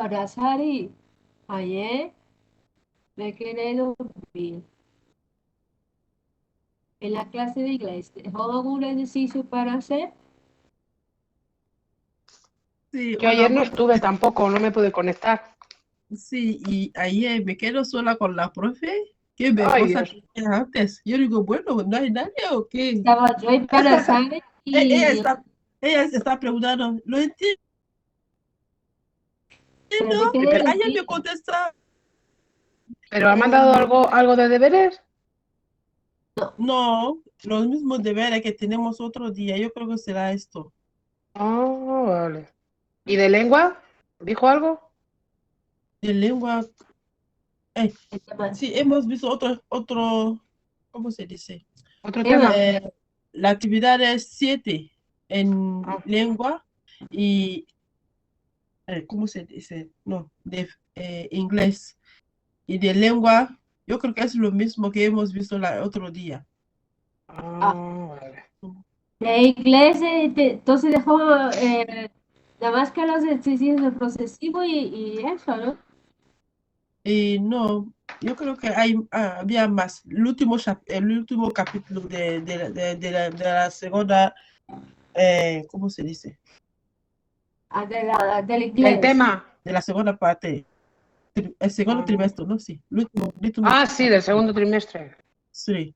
Parasari, ayer me quedé dormir en la clase de inglés. ¿Dejó algún ejercicio para hacer? Sí, Yo hola, ayer no estuve tampoco, no me pude conectar. sí, y ayer me quedo sola con la profe que me Ay, pasa Dios. tareas antes. Yo digo, bueno, ¿no hay nadie o qué? Estaba yo y Parasari Ella y está, ella se está preguntando, lo entiendo, pero me quedé pero ella me dormida. contesta, ¿Pero ha mandado algo de deberes? no, los mismos deberes que tenemos otro día, yo creo que será esto. Ah, vale. ¿Y de lengua? ¿Dijo algo? De lengua, El tema, sí, hemos visto ¿cómo se dice? ¿Otro tema, tema? Eh, la actividad es 7 en Ah, lengua y, ¿cómo se dice? No, de inglés. Y de lengua, yo creo que es lo mismo que hemos visto el otro día. vale. de inglés, entonces dejó nada más que los ejercicios de procesivo y eso, ¿no? Y no, yo creo que había más. El último capítulo de la segunda, ¿cómo se dice? Ah, del ¿Del inglés. tema? De la segunda parte, el segundo Ah, trimestre, ¿no? Sí, el último sí, del capítulo. segundo trimestre. Sí,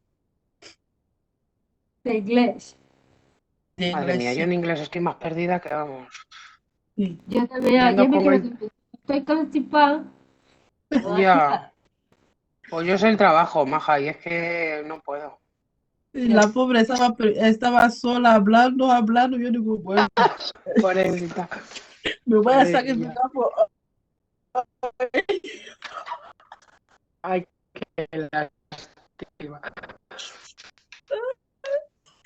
De inglés. de Madre inglés, mía, yo sí. en inglés estoy más perdida que vamos. Sí. Yo también Y ando ayer me con quedé, el... estoy constipada. Ya, pues yo sé el trabajo, maja, y es que no puedo. Y la pobre estaba sola hablando. Yo digo, bueno, Pobrecita. me voy a Madre sacrificar mía. por. Ay, qué lástima.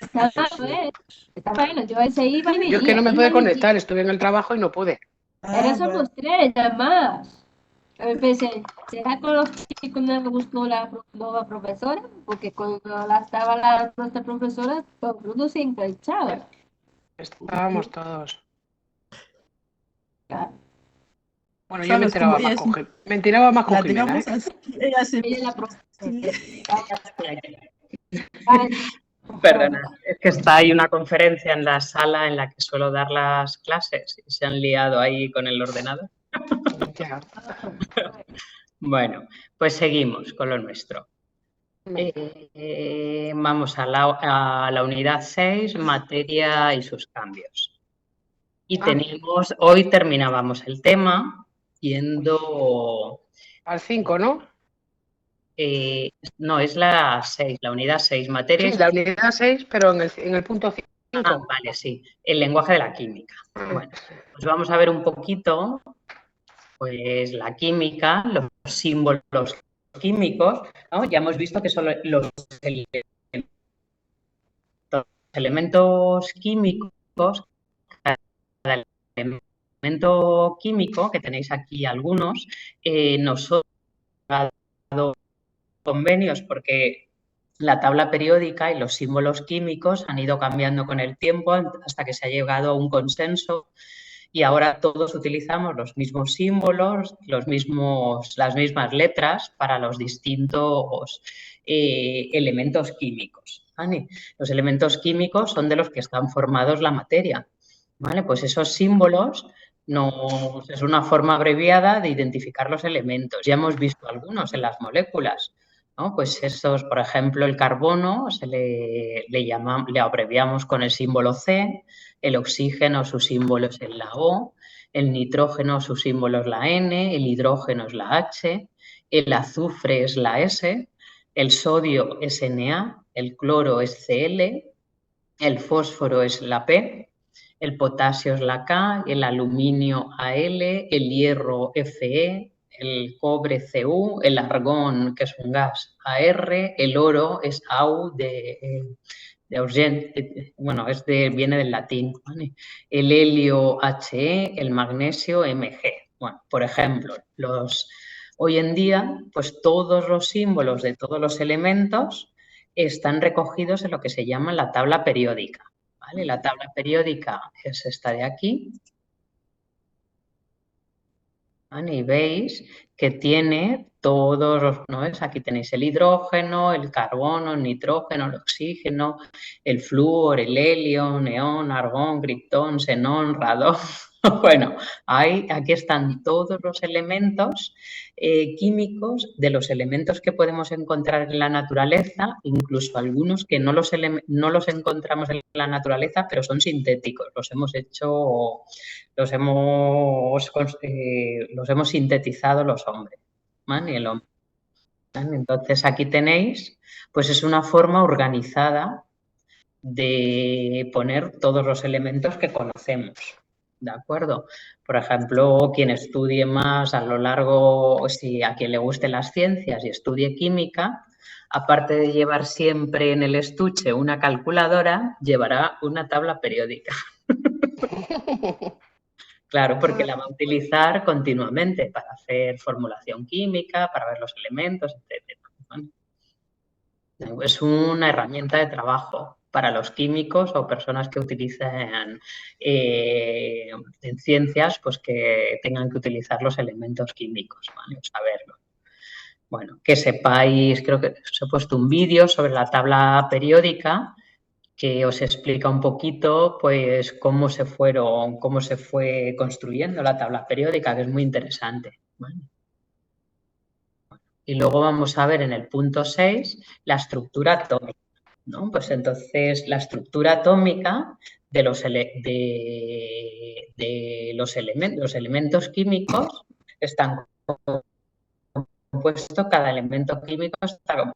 Está Sí, malo, sí. ¿eh? Está bueno. Yo ese iba Yo es que no me iba pude y conectar, estuve en el trabajo y no pude. era Ah, somos tres, nada más. A pensé, ¿será que los chicos no me gustó la nueva profesora? Porque cuando estaba nuestra profesora, todo el mundo se enganchaba. Estábamos todos. Claro. Bueno, yo ¿sabes cómo ella es? Me enteraba más con La Jimena, digamos ¿eh? así, ella se. Ella es la Sí. profesora. Vale, Perdona, es que está ahí una conferencia en la sala en la que suelo dar las clases y se han liado ahí con el ordenador. Ya. Bueno, pues seguimos con lo nuestro. Vamos a la unidad 6, materia y sus cambios. Y hoy terminábamos el tema yendo, Al 5, ¿no? no, es la 6, la unidad 6, materia Sí, y sus la cambios. unidad 6, pero en el punto 5. Vale, sí, el lenguaje de la química. Bueno, pues vamos a ver un poquito, pues la química, los símbolos químicos, ¿no? Ya hemos visto que son los elementos químicos, cada elemento químico, que tenéis aquí algunos, nosotros hemos dado convenios porque la tabla periódica y los símbolos químicos han ido cambiando con el tiempo hasta que se ha llegado a un consenso y ahora todos utilizamos los mismos símbolos, las mismas letras para los distintos elementos químicos. ¿Vale? Los elementos químicos son de los que están formados la materia. ¿Vale? Pues esos símbolos es una forma abreviada de identificar los elementos. Ya hemos visto algunos en las moléculas, ¿no? Pues esos, por ejemplo, el carbono le abreviamos con el símbolo C, el oxígeno su símbolo es la O, el nitrógeno su símbolo es la N, el hidrógeno es la H, el azufre es la S, el sodio es Na, el cloro es Cl, el fósforo es la P, el potasio es la K, el aluminio Al, el hierro Fe, el cobre Cu, el argón, que es un gas, Ar, el oro es Au de Argent, bueno, viene del latín, ¿vale? El helio He, el magnesio Mg. Bueno, por ejemplo, hoy en día, pues todos los símbolos de todos los elementos están recogidos en lo que se llama la tabla periódica. ¿Vale? La tabla periódica es esta de aquí. ¿vale? Y veis que tiene todos los, ¿no es? Aquí tenéis el hidrógeno, el carbono, el nitrógeno, el oxígeno, el flúor, el helio, neón, argón, criptón, xenón, radón. Bueno, aquí están todos los elementos químicos de los elementos que podemos encontrar en la naturaleza, incluso algunos que no los encontramos en la naturaleza, pero son sintéticos, los hemos sintetizado los hombres, ¿vale? El hombre, ¿vale? Entonces aquí tenéis, pues es una forma organizada de poner todos los elementos que conocemos, ¿de acuerdo? Por ejemplo, quien estudie más a lo largo, si a quien le gusten las ciencias y estudie química, aparte de llevar siempre en el estuche una calculadora, llevará una tabla periódica. Claro, porque la va a utilizar continuamente para hacer formulación química, para ver los elementos, etc. Es una herramienta de trabajo para los químicos o personas que utilicen en ciencias, pues que tengan que utilizar los elementos químicos, ¿vale? Saberlo. Bueno, que sepáis, creo que os he puesto un vídeo sobre la tabla periódica que os explica un poquito, pues, cómo se fue construyendo la tabla periódica, que es muy interesante, ¿vale? Y luego vamos a ver en el punto 6 la estructura atómica, ¿no? Pues entonces la estructura atómica de los elementos químicos están compuesto, cada elemento químico está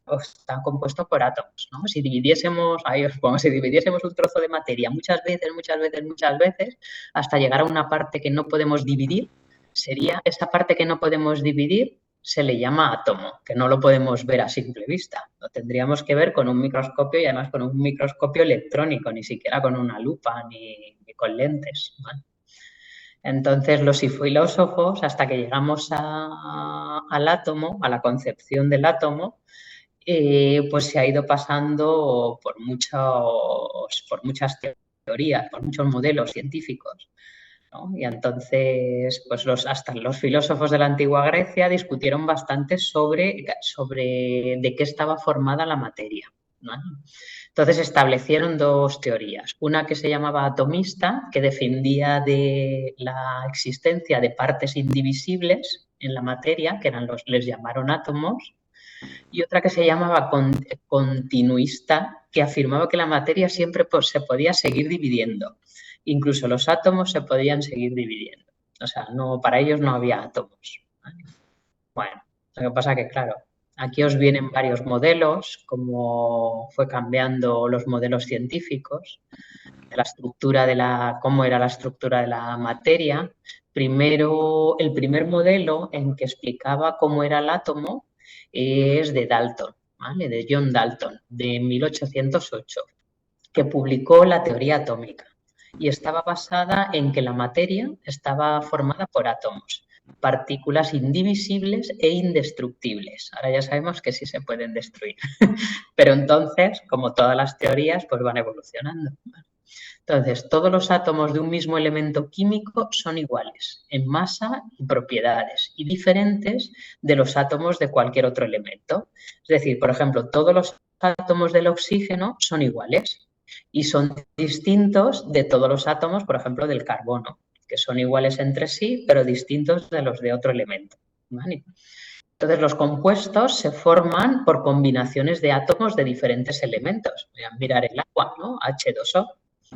compuesto por átomos, ¿no? Si dividiésemos un trozo de materia muchas veces, hasta llegar a una parte que no podemos dividir, esta parte que no podemos dividir se le llama átomo, que no lo podemos ver a simple vista. Lo tendríamos que ver con un microscopio y además con un microscopio electrónico, ni siquiera con una lupa ni con lentes, ¿vale? Entonces, los filósofos, hasta que llegamos al átomo, a la concepción del átomo, pues se ha ido pasando por muchas teorías, por muchos modelos científicos, ¿no? Y entonces, pues hasta los filósofos de la antigua Grecia discutieron bastante sobre de qué estaba formada la materia, ¿no? Entonces establecieron dos teorías, una que se llamaba atomista, que defendía de la existencia de partes indivisibles en la materia, que les llamaron átomos, y otra que se llamaba continuista, que afirmaba que la materia siempre se podía seguir dividiendo. Incluso los átomos se podían seguir dividiendo. O sea, para ellos no había átomos, ¿vale? Bueno, lo que pasa que, claro, aquí os vienen varios modelos, como fue cambiando los modelos científicos, de cómo era la estructura de la materia. Primero, el primer modelo en que explicaba cómo era el átomo es de Dalton, ¿vale? De John Dalton, de 1808, que publicó la teoría atómica y estaba basada en que la materia estaba formada por átomos, partículas indivisibles e indestructibles. Ahora ya sabemos que sí se pueden destruir, pero entonces, como todas las teorías, pues van evolucionando. Entonces, todos los átomos de un mismo elemento químico son iguales en masa y propiedades y diferentes de los átomos de cualquier otro elemento. Es decir, por ejemplo, todos los átomos del oxígeno son iguales y son distintos de todos los átomos, por ejemplo, del carbono, que son iguales entre sí, pero distintos de los de otro elemento, ¿vale? Entonces, los compuestos se forman por combinaciones de átomos de diferentes elementos. Voy a mirar el agua, ¿no? H2O.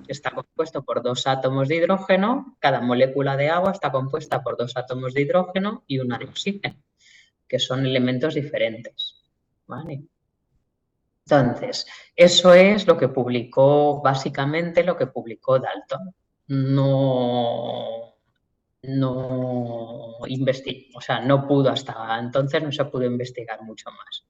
Está compuesto por 2 átomos de hidrógeno, cada molécula de agua está compuesta por 2 átomos de hidrógeno y una de oxígeno, que son elementos diferentes, ¿vale? Entonces, eso es lo que publicó, básicamente lo que publicó Dalton. No pudo hasta entonces, no se pudo investigar mucho más.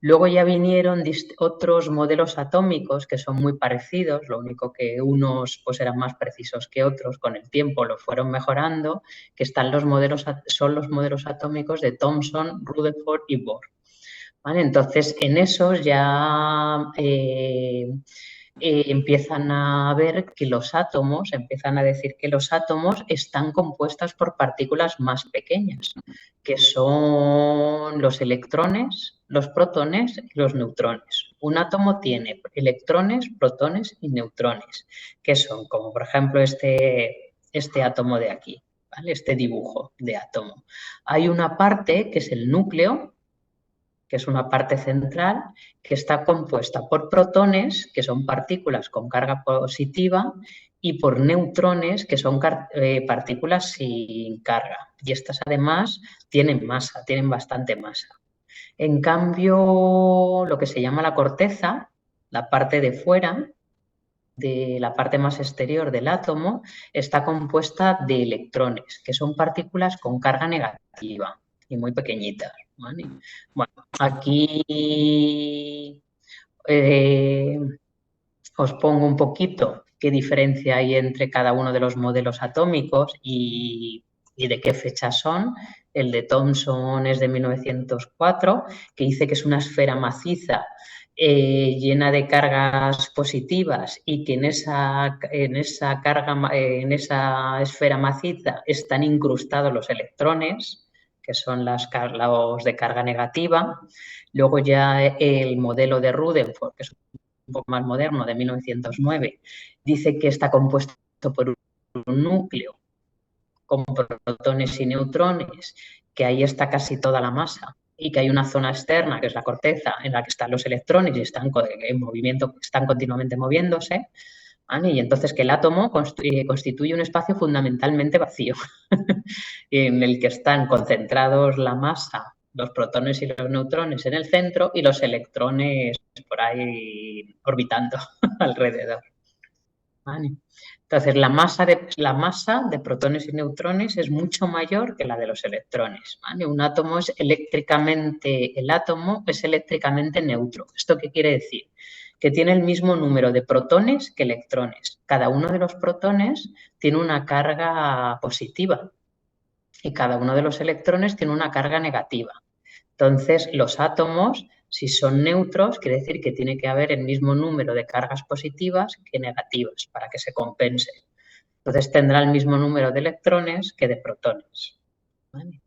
Luego ya vinieron otros modelos atómicos que son muy parecidos, lo único que unos pues eran más precisos que otros, con el tiempo lo fueron mejorando, que son los modelos atómicos de Thomson, Rutherford y Bohr, ¿vale? Entonces, en esos ya empiezan a ver que los átomos, empiezan a decir que los átomos están compuestos por partículas más pequeñas, que son los electrones, los protones y los neutrones. Un átomo tiene electrones, protones y neutrones, que son como por ejemplo este átomo de aquí, ¿vale? Este dibujo de átomo. Hay una parte que es el núcleo, que es una parte central, que está compuesta por protones, que son partículas con carga positiva, y por neutrones, que son partículas sin carga. Y estas además tienen masa, tienen bastante masa. En cambio, lo que se llama la corteza, la parte de fuera, de la parte más exterior del átomo, está compuesta de electrones, que son partículas con carga negativa y muy pequeñitas, ¿vale? Bueno, aquí os pongo un poquito qué diferencia hay entre cada uno de los modelos atómicos y de qué fechas son. El de Thomson es de 1904, que dice que es una esfera maciza llena de cargas positivas y que en esa esfera maciza están incrustados los electrones, que son los de carga negativa. Luego ya el modelo de Rutherford, que es un poco más moderno, de 1909, dice que está compuesto por un núcleo con protones y neutrones, que ahí está casi toda la masa, y que hay una zona externa, que es la corteza, en la que están los electrones y están en movimiento, están continuamente moviéndose, ¿vale? Y entonces que el átomo constituye un espacio fundamentalmente vacío, en el que están concentrados la masa, los protones y los neutrones en el centro y los electrones por ahí orbitando alrededor. ¿Vale? Entonces, la masa de protones y neutrones es mucho mayor que la de los electrones, ¿vale? El átomo es eléctricamente neutro. ¿Esto qué quiere decir? Que tiene el mismo número de protones que electrones. Cada uno de los protones tiene una carga positiva y cada uno de los electrones tiene una carga negativa. Entonces, los átomos, si son neutros, quiere decir que tiene que haber el mismo número de cargas positivas que negativas para que se compense. Entonces, tendrá el mismo número de electrones que de protones. ¿Vale?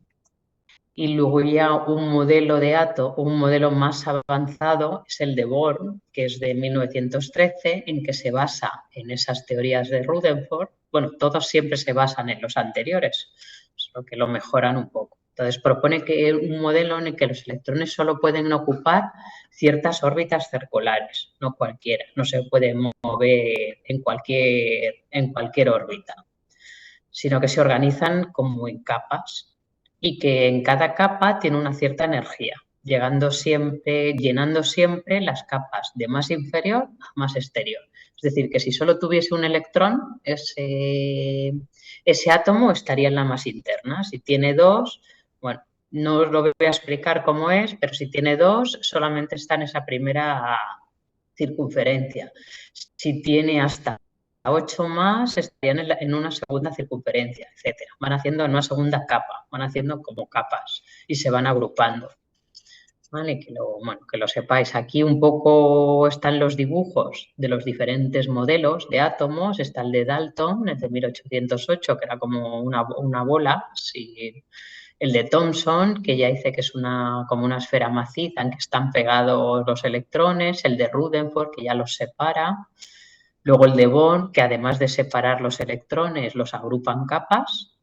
Y luego ya un modelo más avanzado es el de Bohr, que es de 1913, en que se basa en esas teorías de Rutherford. Bueno, todos siempre se basan en los anteriores, solo que lo mejoran un poco. Entonces, propone que un modelo en el que los electrones solo pueden ocupar ciertas órbitas circulares, no cualquiera. No se puede mover en cualquier órbita, sino que se organizan como en capas y que en cada capa tiene una cierta energía, llenando siempre las capas de más inferior a más exterior. Es decir, que si solo tuviese un electrón, ese átomo estaría en la más interna. Si tiene dos, bueno, no os lo voy a explicar cómo es, pero si tiene dos, solamente está en esa primera circunferencia. Si tiene hasta 8 más, estarían en una segunda circunferencia, etcétera. Van haciendo en una segunda capa, van haciendo como capas y se van agrupando. ¿Vale? Que lo sepáis. Aquí un poco están los dibujos de los diferentes modelos de átomos. Está el de Dalton, el de 1808, que era como una bola. Sí. El de Thomson, que ya dice que es como una esfera maciza en que están pegados los electrones. El de Rutherford, que ya los separa. Luego el de Bohr, que además de separar los electrones, los agrupan capas.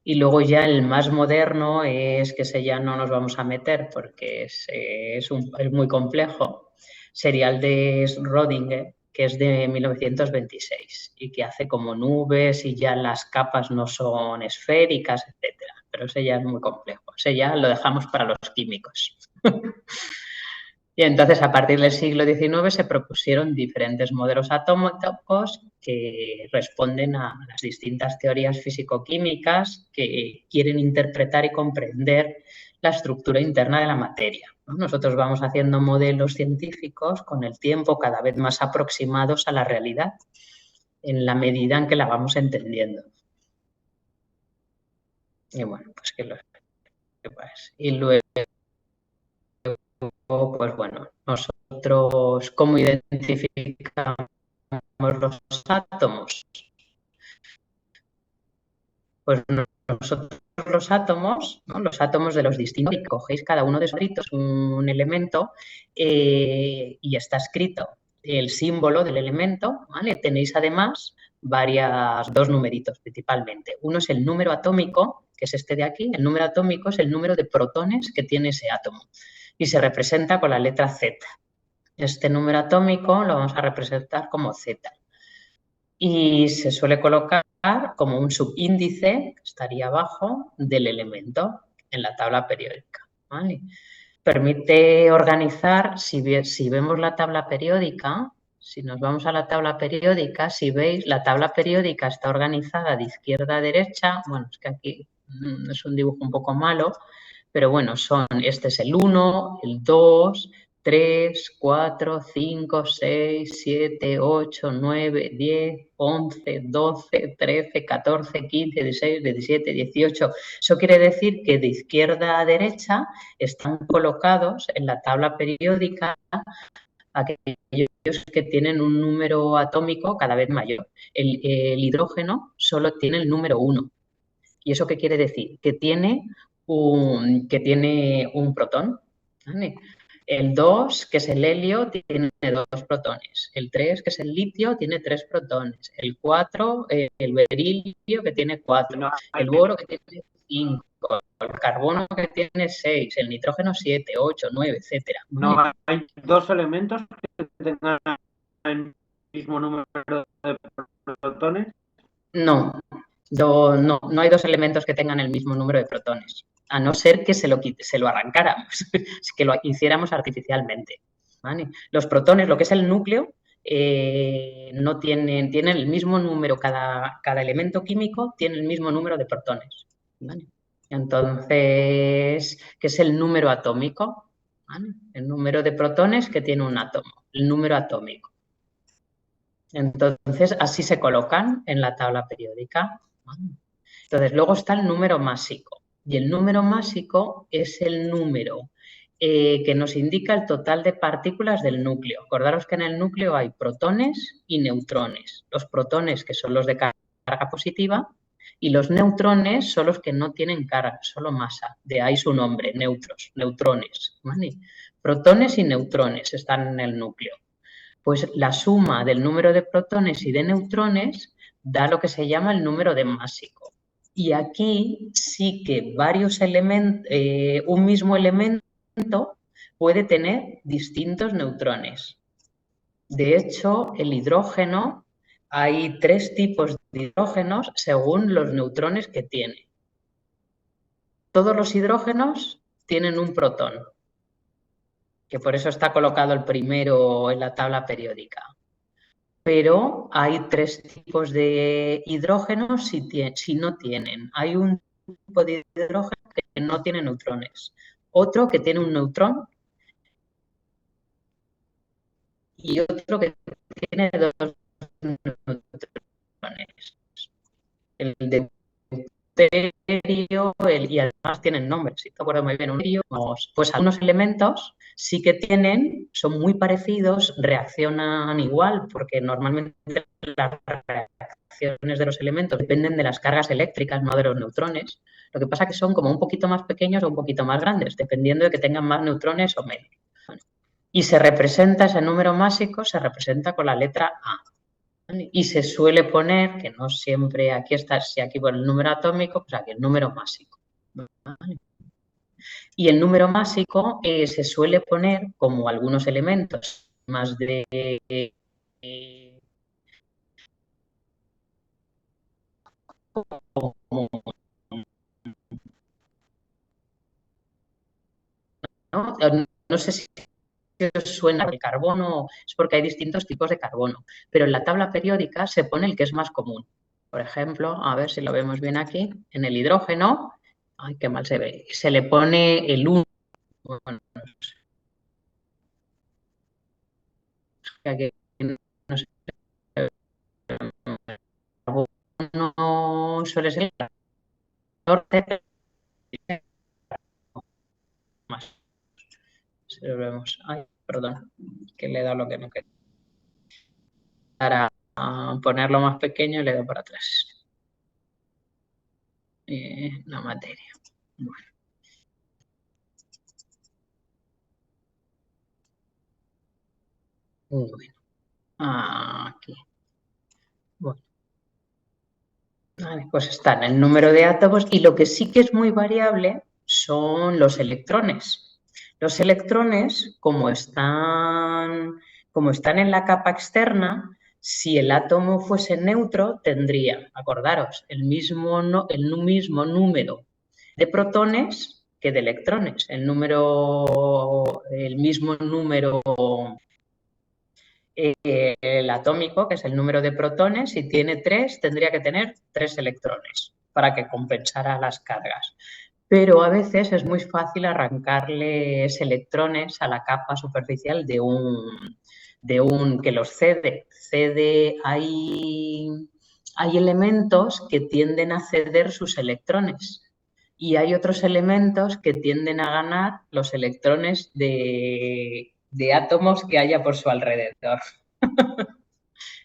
Y luego ya el más moderno es que ese ya no nos vamos a meter porque es muy complejo. Sería el de Schrödinger, que es de 1926 y que hace como nubes y ya las capas no son esféricas, etcétera. Pero ese ya es muy complejo. Ese ya lo dejamos para los químicos. Y entonces, a partir del siglo XIX se propusieron diferentes modelos atómicos que responden a las distintas teorías físico-químicas que quieren interpretar y comprender la estructura interna de la materia, ¿no? Nosotros vamos haciendo modelos científicos con el tiempo cada vez más aproximados a la realidad, en la medida en que la vamos entendiendo. Y bueno, pues que lo sepas. Y luego, pues bueno, nosotros cómo identificamos los átomos? Pues nosotros los átomos, ¿no? Los átomos de los distintos, y cogéis cada uno de esos átomos, un elemento, y está escrito el símbolo del elemento, ¿vale? Tenéis además dos numeritos principalmente. Uno es el número atómico, que es este de aquí. El número atómico es el número de protones que tiene ese átomo y se representa con la letra Z. Este número atómico lo vamos a representar como Z. Y se suele colocar como un subíndice, que estaría abajo, del elemento en la tabla periódica, ¿vale? Permite organizar, si vemos la tabla periódica, si nos vamos a la tabla periódica, si veis, la tabla periódica está organizada de izquierda a derecha. Bueno, es que aquí es un dibujo un poco malo, pero bueno, este es el 1, el 2, 3, 4, 5, 6, 7, 8, 9, 10, 11, 12, 13, 14, 15, 16, 17, 18. Eso quiere decir que de izquierda a derecha están colocados en la tabla periódica aquellos que tienen un número atómico cada vez mayor. El hidrógeno solo tiene el número 1. ¿Y eso qué quiere decir? Que tiene un protón, ¿vale? El 2, que es el helio, tiene 2 protones. El 3, que es el litio, tiene 3 protones. El 4, el berilio, que tiene 4. El boro, que tiene 5. El carbono, que tiene 6. El nitrógeno, 7, 8, 9, etcétera. No hay dos elementos que tengan el mismo número de protones. No hay dos elementos que tengan el mismo número de protones, a no ser que se lo arrancáramos, que lo hiciéramos artificialmente, ¿vale? Los protones, lo que es el núcleo, no tienen el mismo número, cada elemento químico tiene el mismo número de protones, ¿vale? Entonces, ¿qué es el número atómico? ¿Vale? El número de protones que tiene un átomo, el número atómico. Entonces, así se colocan en la tabla periódica. Entonces, luego está el número másico. Y el número másico es el número que nos indica el total de partículas del núcleo. Acordaros que en el núcleo hay protones y neutrones. Los protones, que son los de carga positiva, y los neutrones son los que no tienen carga, solo masa. De ahí su nombre, neutrones. ¿Vale? Protones y neutrones están en el núcleo. Pues la suma del número de protones y de neutrones da lo que se llama el número de másico. Y aquí sí que un mismo elemento puede tener distintos neutrones. De hecho, el hidrógeno, hay 3 tipos de hidrógenos según los neutrones que tiene. Todos los hidrógenos tienen un protón, que por eso está colocado el primero en la tabla periódica. Pero hay 3 tipos de hidrógenos si no tienen. Hay un tipo de hidrógeno que no tiene neutrones, otro que tiene un neutrón y otro que tiene 2 neutrones. El deuterio y además tienen nombres, si te acuerdas muy bien, pues algunos elementos sí que son muy parecidos, reaccionan igual, porque normalmente las reacciones de los elementos dependen de las cargas eléctricas, no de los neutrones. Lo que pasa es que son como un poquito más pequeños o un poquito más grandes, dependiendo de que tengan más neutrones o menos. Y ese número másico se representa con la letra A. Y se suele poner, que no siempre aquí está, si aquí por el número atómico, pues aquí el número másico. ¿Vale? Y el número másico se suele poner como algunos elementos más de no sé si os suena el carbono, es porque hay distintos tipos de carbono, pero en la tabla periódica se pone el que es más común. Por ejemplo, a ver si lo vemos bien aquí, en el hidrógeno, ay, qué mal se ve, se le pone el 1. Bueno, aquí no sé, no suele ser el 14, más. Si lo vemos, ay, perdón, que le he dado lo que no quería. a ponerlo más pequeño y le doy para atrás. La materia. Bueno. Muy bueno. Aquí. Bueno. Vale, pues están el número de átomos y lo que sí que es muy variable son los electrones. Los electrones, como están en la capa externa, si el átomo fuese neutro, tendría, acordaros, el mismo número de protones que de electrones. El mismo número el atómico, que es el número de protones, si tiene 3, tendría que tener 3 electrones para que compensara las cargas. Pero a veces es muy fácil arrancarles electrones a la capa superficial de un que los cede. Hay elementos que tienden a ceder sus electrones y hay otros elementos que tienden a ganar los electrones de átomos que haya por su alrededor.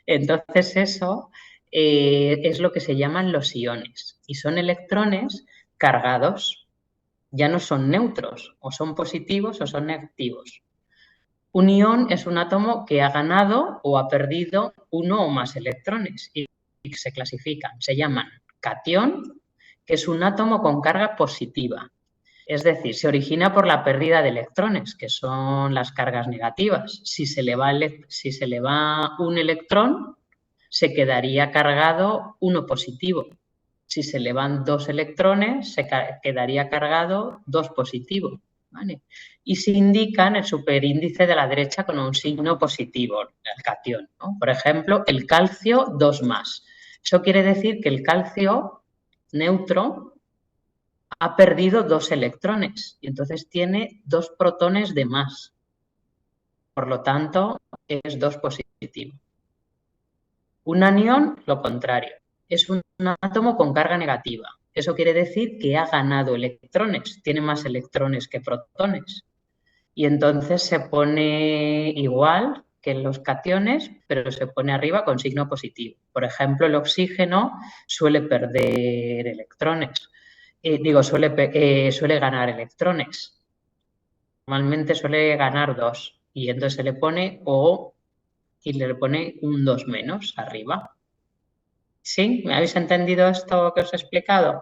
Entonces eso es lo que se llaman los iones y son electrones cargados, ya no son neutros, o son positivos o son negativos. Un ion es un átomo que ha ganado o ha perdido uno o más electrones y se clasifican, se llaman catión, que es un átomo con carga positiva. Es decir, se origina por la pérdida de electrones, que son las cargas negativas. Si se le va un electrón, se quedaría cargado uno positivo. Si se le van 2 electrones, se quedaría cargado 2 positivo. ¿Vale? Y se indica en el superíndice de la derecha con un signo positivo, el catión, ¿no? Por ejemplo, el calcio 2+. Eso quiere decir que el calcio neutro ha perdido 2 electrones y entonces tiene 2 protones de más. Por lo tanto, es 2 positivo. Un anión, lo contrario, es un átomo con carga negativa. Eso quiere decir que ha ganado electrones, tiene más electrones que protones. Y entonces se pone igual que en los cationes, pero se pone arriba con signo positivo. Por ejemplo, el oxígeno suele perder electrones. Suele ganar electrones. Normalmente suele ganar 2 y entonces se le pone O y le pone un 2 menos arriba. ¿Sí? ¿Me habéis entendido esto que os he explicado?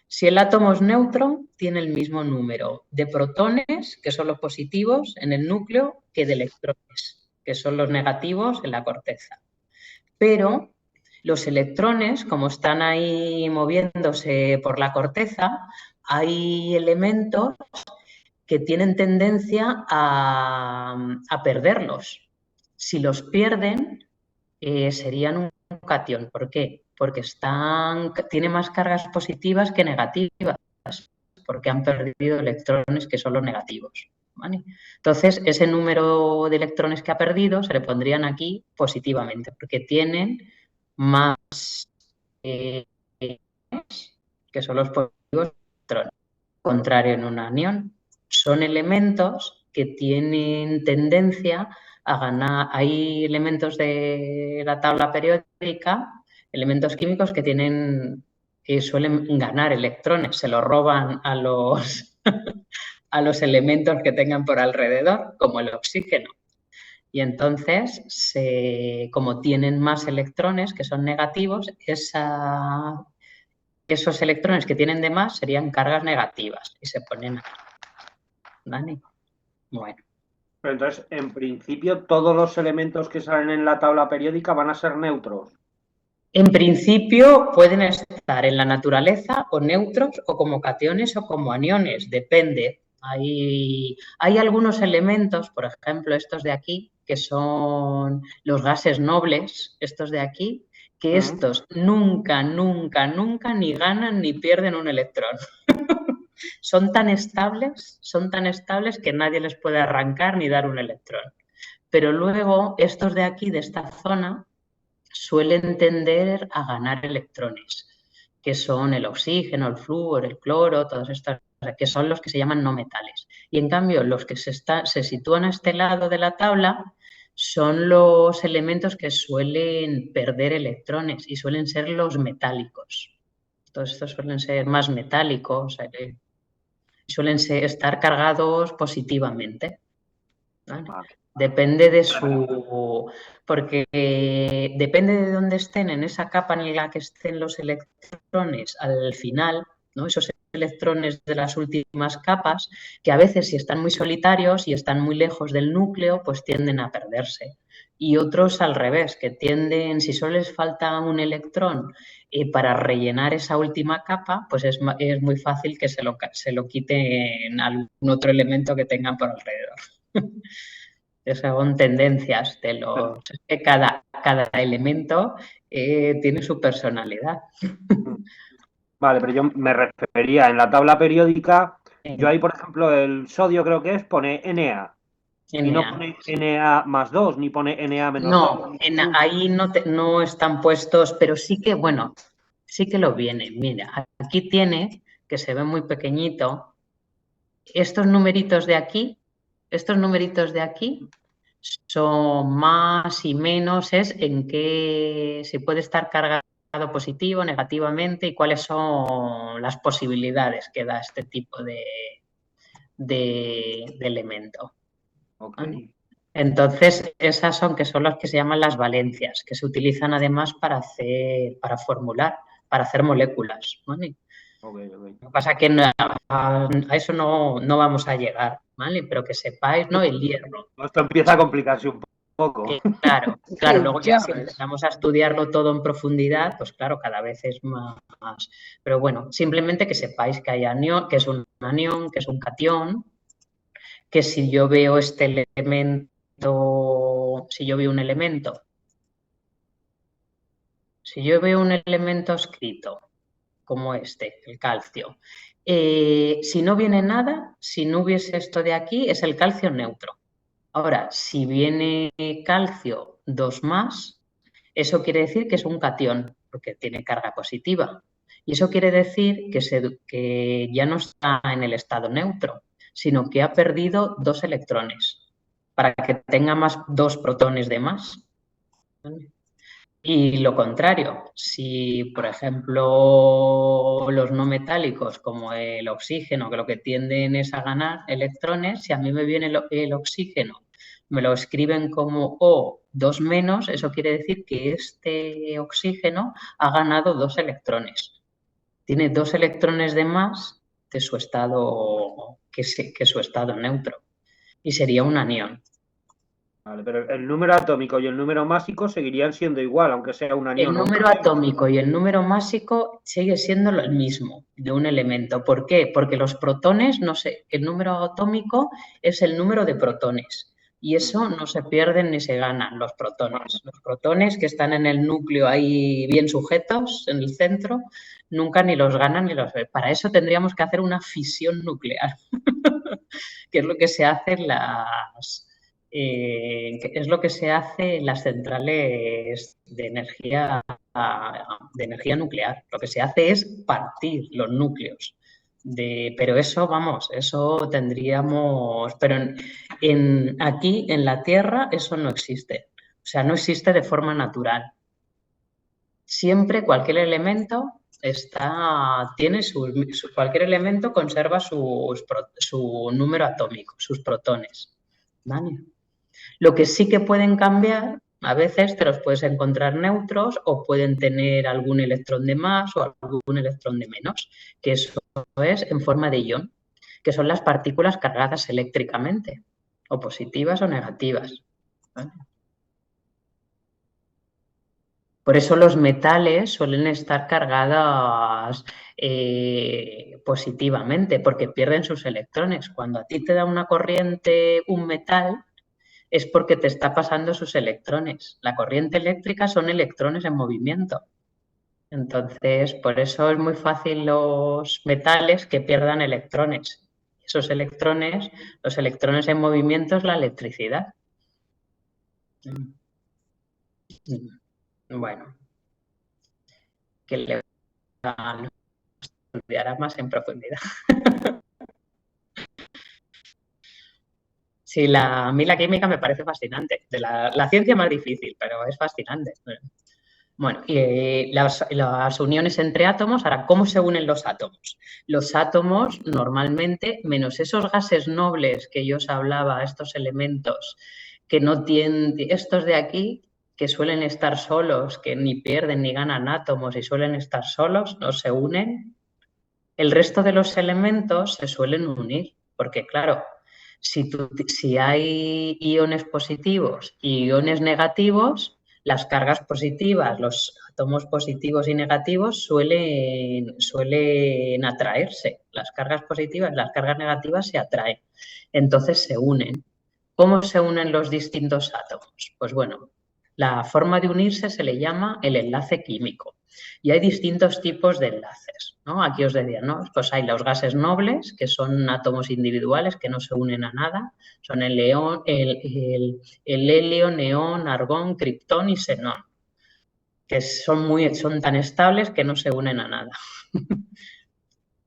Si el átomo es neutro, tiene el mismo número de protones, que son los positivos, en el núcleo, que de electrones, que son los negativos en la corteza. Pero los electrones, como están ahí moviéndose por la corteza, hay elementos que tienen tendencia a perderlos. Si los pierden, serían un catión. ¿Por qué? Porque tiene más cargas positivas que negativas, porque han perdido electrones que son los negativos. ¿Vale? Entonces, ese número de electrones que ha perdido se le pondrían aquí positivamente, porque tienen más que son los positivos electrones. Contrario en un anión, son elementos que tienen tendencia a ganar. Hay elementos de la tabla periódica, elementos químicos que suelen ganar electrones, se los roban a los, a los elementos que tengan por alrededor, como el oxígeno. Y entonces, como tienen más electrones que son negativos, esos electrones que tienen de más serían cargas negativas y se ponen aquí. ¿Vale? Bueno. Pero entonces, en principio, todos los elementos que salen en la tabla periódica van a ser neutros. En principio pueden estar en la naturaleza o neutros o como cationes o como aniones, depende. Hay algunos elementos, por ejemplo, estos de aquí, que son los gases nobles, estos de aquí, que estos nunca ni ganan ni pierden un electrón. Son tan estables que nadie les puede arrancar ni dar un electrón. Pero luego estos de aquí, de esta zona, suelen tender a ganar electrones, que son el oxígeno, el flúor, el cloro, todos estos, que son los que se llaman no metales. Y en cambio, los que se sitúan a este lado de la tabla son los elementos que suelen perder electrones y suelen ser los metálicos. Todos estos suelen ser más metálicos, suelen estar cargados positivamente, ¿vale? Depende de porque depende de dónde estén en esa capa en la que estén los electrones al final, ¿no? Esos electrones de las últimas capas, que a veces si están muy solitarios y están muy lejos del núcleo, pues tienden a perderse. Y otros al revés, que tienden, si solo les falta un electrón para rellenar esa última capa, pues es muy fácil que se lo quiten a algún otro elemento que tengan por alrededor. Son tendencias de los... que cada elemento tiene su personalidad. Vale, pero yo me refería en la tabla periódica, yo ahí, por ejemplo, el sodio creo que pone Na. Y no pone Na+2, ni pone Na-2. No, ahí no están puestos, pero sí que, bueno, sí que lo viene. Mira, aquí tiene, que se ve muy pequeñito, estos numeritos de aquí son más y menos, es en qué se puede estar cargado positivo, negativamente y cuáles son las posibilidades que da este tipo de elemento. Okay. Entonces, esas son las que se llaman las valencias, que se utilizan además para formular, para hacer moléculas, ¿vale? Okay. Lo que pasa es que a eso no vamos a llegar, ¿vale? Pero que sepáis, ¿no? El hierro. Esto empieza a complicarse un poco. Claro, luego ya si empezamos a estudiarlo todo en profundidad, pues claro, cada vez es más. Pero bueno, simplemente que sepáis que hay anión, que es un anión, que es un catión, que si yo veo este elemento, si yo veo un elemento escrito, como este, el calcio, si no viene nada, si no hubiese esto de aquí, es el calcio neutro. Ahora, si viene calcio 2+, eso quiere decir que es un catión, porque tiene carga positiva. Y eso quiere decir que ya no está en el estado neutro, sino que ha perdido 2 electrones para que tenga 2 protones de más. ¿Vale? Y lo contrario, si por ejemplo los no metálicos como el oxígeno, que lo que tienden es a ganar electrones, si a mí me viene el oxígeno, me lo escriben como O2-, eso quiere decir que este oxígeno ha ganado 2 electrones. Tiene 2 electrones de más de su estado, que su estado neutro. Y sería un anión. Vale, pero el número atómico y el número másico seguirían siendo igual, aunque sea un anión. El número atómico y el número másico sigue siendo el mismo de un elemento. ¿Por qué? Porque los protones, el número atómico es el número de protones y eso no se pierden ni se ganan los protones. Los protones que están en el núcleo ahí bien sujetos, en el centro, nunca ni los ganan ni los... Para eso tendríamos que hacer una fisión nuclear, que es lo que se hace en las centrales de energía nuclear. Lo que se hace es partir los núcleos. Pero eso, eso tendríamos... Pero aquí, en la Tierra, eso no existe. O sea, no existe de forma natural. Siempre cualquier elemento cualquier elemento conserva su número atómico, sus protones. ¿Vale? Lo que sí que pueden cambiar, a veces te los puedes encontrar neutros o pueden tener algún electrón de más o algún electrón de menos, que eso es en forma de ion, que son las partículas cargadas eléctricamente, o positivas o negativas. ¿Vale? Por eso los metales suelen estar cargadas positivamente, porque pierden sus electrones. Cuando a ti te da una corriente, un metal, es porque te está pasando sus electrones. La corriente eléctrica son electrones en movimiento. Entonces, por eso es muy fácil los metales que pierdan electrones. Esos electrones, los electrones en movimiento es la electricidad. Bueno, que le estudiará más en profundidad. Sí, a mí la química me parece fascinante. La ciencia más difícil, pero es fascinante. Bueno, y las uniones entre átomos, ahora, ¿cómo se unen los átomos? Los átomos, normalmente, menos esos gases nobles que yo os hablaba, estos elementos que no tienen, estos de aquí, que suelen estar solos, que ni pierden ni ganan átomos y suelen estar solos, no se unen. El resto de los elementos se suelen unir, porque claro, si hay iones positivos y iones negativos, las cargas positivas, los átomos positivos y negativos suelen atraerse. Las cargas positivas y las cargas negativas se atraen. Entonces se unen. ¿Cómo se unen los distintos átomos? Pues bueno, la forma de unirse se le llama el enlace químico. Y hay distintos tipos de enlaces, ¿no? Aquí os decía, ¿no? Pues hay los gases nobles, que son átomos individuales que no se unen a nada. Son el helio, neón, argón, criptón y xenón, que son tan estables que no se unen a nada.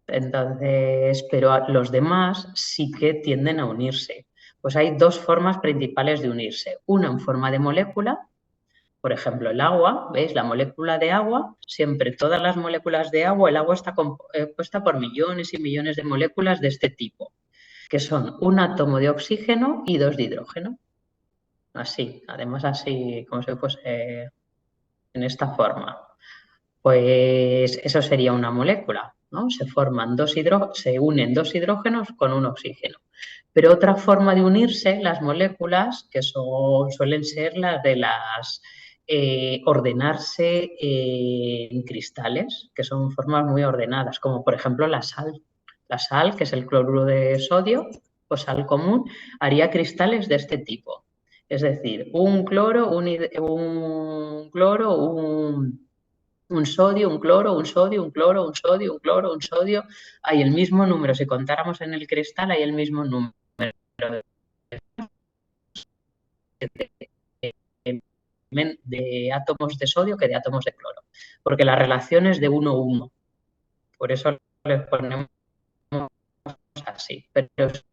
Entonces, pero los demás sí que tienden a unirse. Pues hay dos formas principales de unirse. Una en forma de molécula. Por ejemplo, el agua, ¿veis? La molécula de agua, siempre todas las moléculas de agua, el agua está compuesta por millones y millones de moléculas de este tipo, que son un átomo de oxígeno y 2 de hidrógeno. Así, además así, como si fuese en esta forma. Pues eso sería una molécula, ¿no? Se unen 2 hidrógenos con un oxígeno. Pero otra forma de unirse las moléculas, que suelen ser las de ordenarse en cristales, que son formas muy ordenadas, como por ejemplo la sal. La sal, que es el cloruro de sodio, o sal común, haría cristales de este tipo. Es decir, un cloro, un sodio, un cloro, un sodio, un cloro, un sodio, un cloro, un sodio. Hay el mismo número, si contáramos en el cristal, hay el mismo número de átomos de sodio que de átomos de cloro, porque la relación es de 1:1. Por eso les ponemos así. Pero esto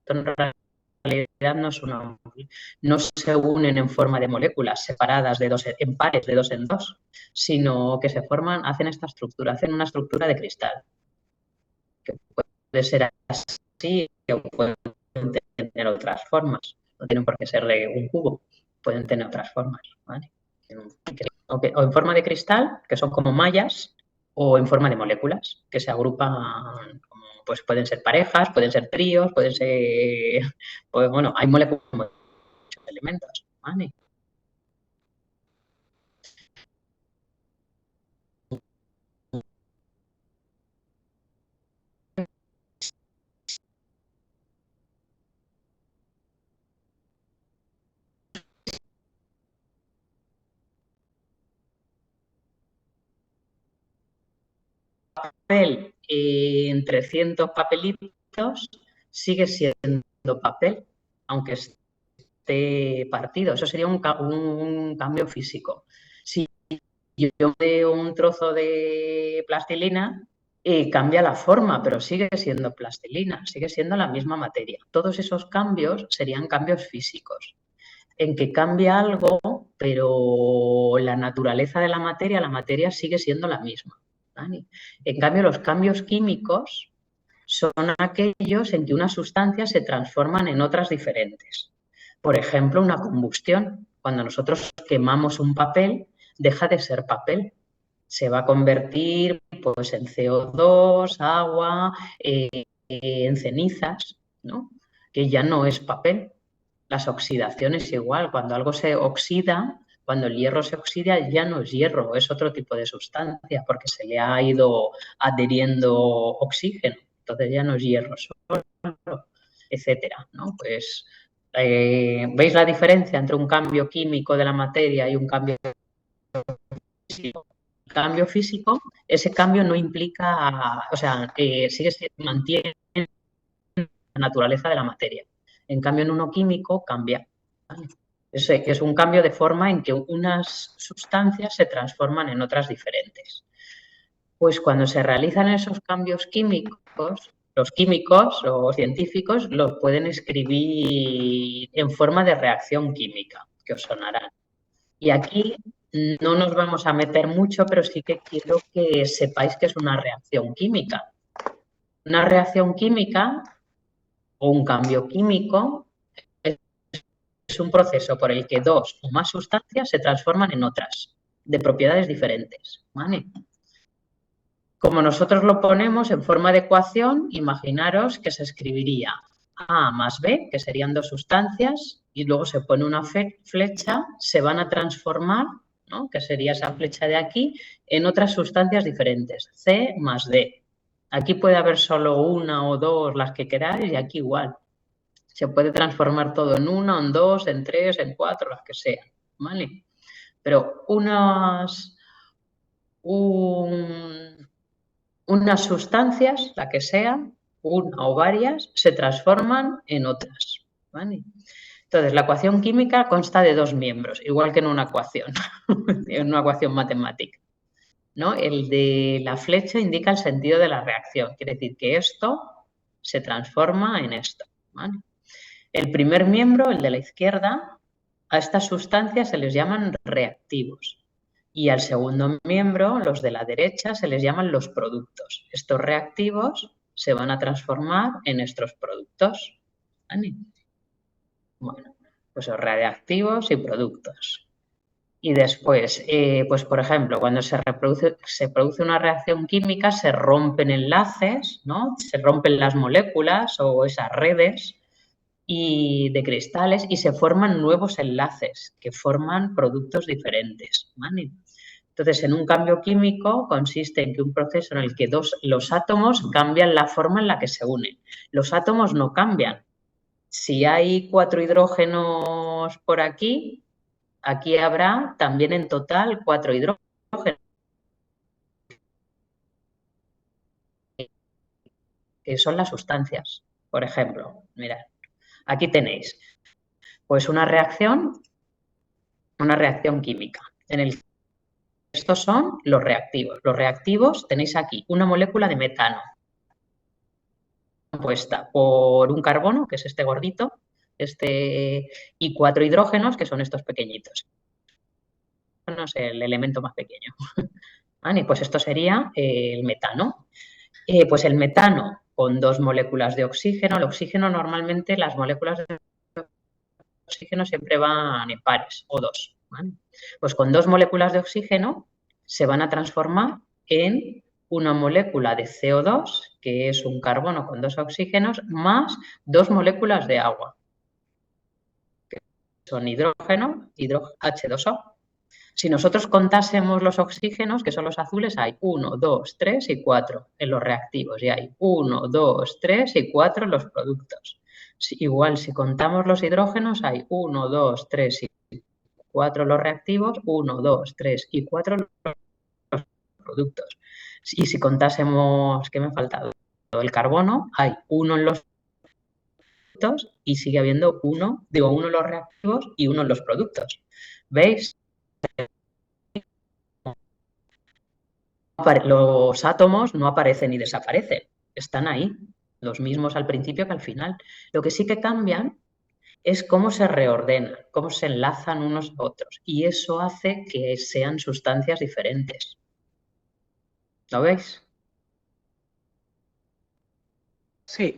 en realidad no es una... No se unen en forma de moléculas separadas en pares de 2 en 2, sino que se forman, hacen esta estructura, hacen una estructura de cristal, que puede ser así o pueden tener otras formas. No tienen por qué ser de un cubo, pueden tener otras formas, ¿vale? O en forma de cristal, que son como mallas, o en forma de moléculas, que se agrupan, pues pueden ser parejas, pueden ser tríos, pueden ser... Pues bueno, hay moléculas con muchos elementos, ¿vale? Papel en 300 papelitos sigue siendo papel, aunque esté partido. Eso sería un cambio físico. Si yo veo un trozo de plastilina, cambia la forma, pero sigue siendo plastilina, sigue siendo la misma materia. Todos esos cambios serían cambios físicos, en que cambia algo, pero la naturaleza de la materia sigue siendo la misma, ¿vale? En cambio, los cambios químicos son aquellos en que unas sustancias se transforman en otras diferentes. Por ejemplo, una combustión. Cuando nosotros quemamos un papel, deja de ser papel. Se va a convertir pues, en CO2, agua, en cenizas, ¿no? Que ya no es papel. Las oxidaciones igual. Cuando algo se oxida, cuando el hierro se oxida, ya no es hierro, es otro tipo de sustancia porque se le ha ido adheriendo oxígeno. Entonces ya no es hierro solo, etcétera, ¿no? Pues, ¿veis la diferencia entre un cambio químico de la materia y un cambio físico? El cambio físico, ese cambio no implica, o sea, mantiene la naturaleza de la materia. En cambio, en uno químico cambia, ¿vale? Es un cambio de forma en que unas sustancias se transforman en otras diferentes. Pues cuando se realizan esos cambios químicos, los químicos o científicos los pueden escribir en forma de reacción química, que os sonarán. Y aquí no nos vamos a meter mucho, pero sí que quiero que sepáis que es una reacción química. Una reacción química o un cambio químico es un proceso por el que dos o más sustancias se transforman en otras, de propiedades diferentes, ¿vale? Como nosotros lo ponemos en forma de ecuación, imaginaros que se escribiría A más B, que serían dos sustancias, y luego se pone una flecha, se van a transformar, ¿no?, que sería esa flecha de aquí, en otras sustancias diferentes, C más D. Aquí puede haber solo una o dos, las que queráis, y aquí igual. Se puede transformar todo en una, en dos, en tres, en cuatro, las que sean, ¿vale? Pero unas sustancias, la que sean, una o varias, se transforman en otras, ¿vale? Entonces, la ecuación química consta de dos miembros, igual que en una ecuación, en una ecuación matemática, ¿no? El de la flecha indica el sentido de la reacción, quiere decir que esto se transforma en esto, ¿vale? El primer miembro, el de la izquierda, a estas sustancias se les llaman reactivos. Y al segundo miembro, los de la derecha, se les llaman los productos. Estos reactivos se van a transformar en estos productos, ¿vale? Bueno, pues los reactivos y productos. Y después, pues por ejemplo, cuando se produce una reacción química, se rompen enlaces, ¿no? Se rompen las moléculas o esas redes y de cristales y se forman nuevos enlaces que forman productos diferentes, ¿vale? Entonces, en un cambio químico consiste en que un proceso en el que los átomos cambian la forma en la que se unen. Los átomos no cambian. Si hay 4 hidrógenos por aquí, aquí habrá también en total 4 hidrógenos, que son las sustancias. Por ejemplo, mirad, aquí tenéis pues una reacción química en el que estos son los reactivos. Los reactivos tenéis aquí una molécula de metano compuesta por un carbono, que es este gordito, y 4 hidrógenos, que son estos pequeñitos. No es el elemento más pequeño. ¿Vale? Pues esto sería el metano. Pues el metano con 2 moléculas de oxígeno. El oxígeno normalmente, las moléculas de oxígeno siempre van en pares o 2. ¿Vale? Pues con 2 moléculas de oxígeno se van a transformar en una molécula de CO2, que es un carbono con 2 oxígenos, más 2 moléculas de agua, que son hidrógeno, H2O. Si nosotros contásemos los oxígenos, que son los azules, hay 1, 2, 3 y 4 en los reactivos. Y hay 1, 2, 3 y 4 en los productos. Igual, si contamos los hidrógenos, hay 1, 2, 3 y 4 en los reactivos, 1, 2, 3 y 4 en los productos. Y si contásemos, ¿qué me ha faltado? El carbono, hay 1 en los productos y sigue habiendo 1 en los reactivos y 1 en los productos. ¿Veis? Los átomos no aparecen y desaparecen, están ahí, los mismos al principio que al final. Lo que sí que cambian es cómo se reordenan, cómo se enlazan unos a otros, y eso hace que sean sustancias diferentes. ¿Lo veis? Sí.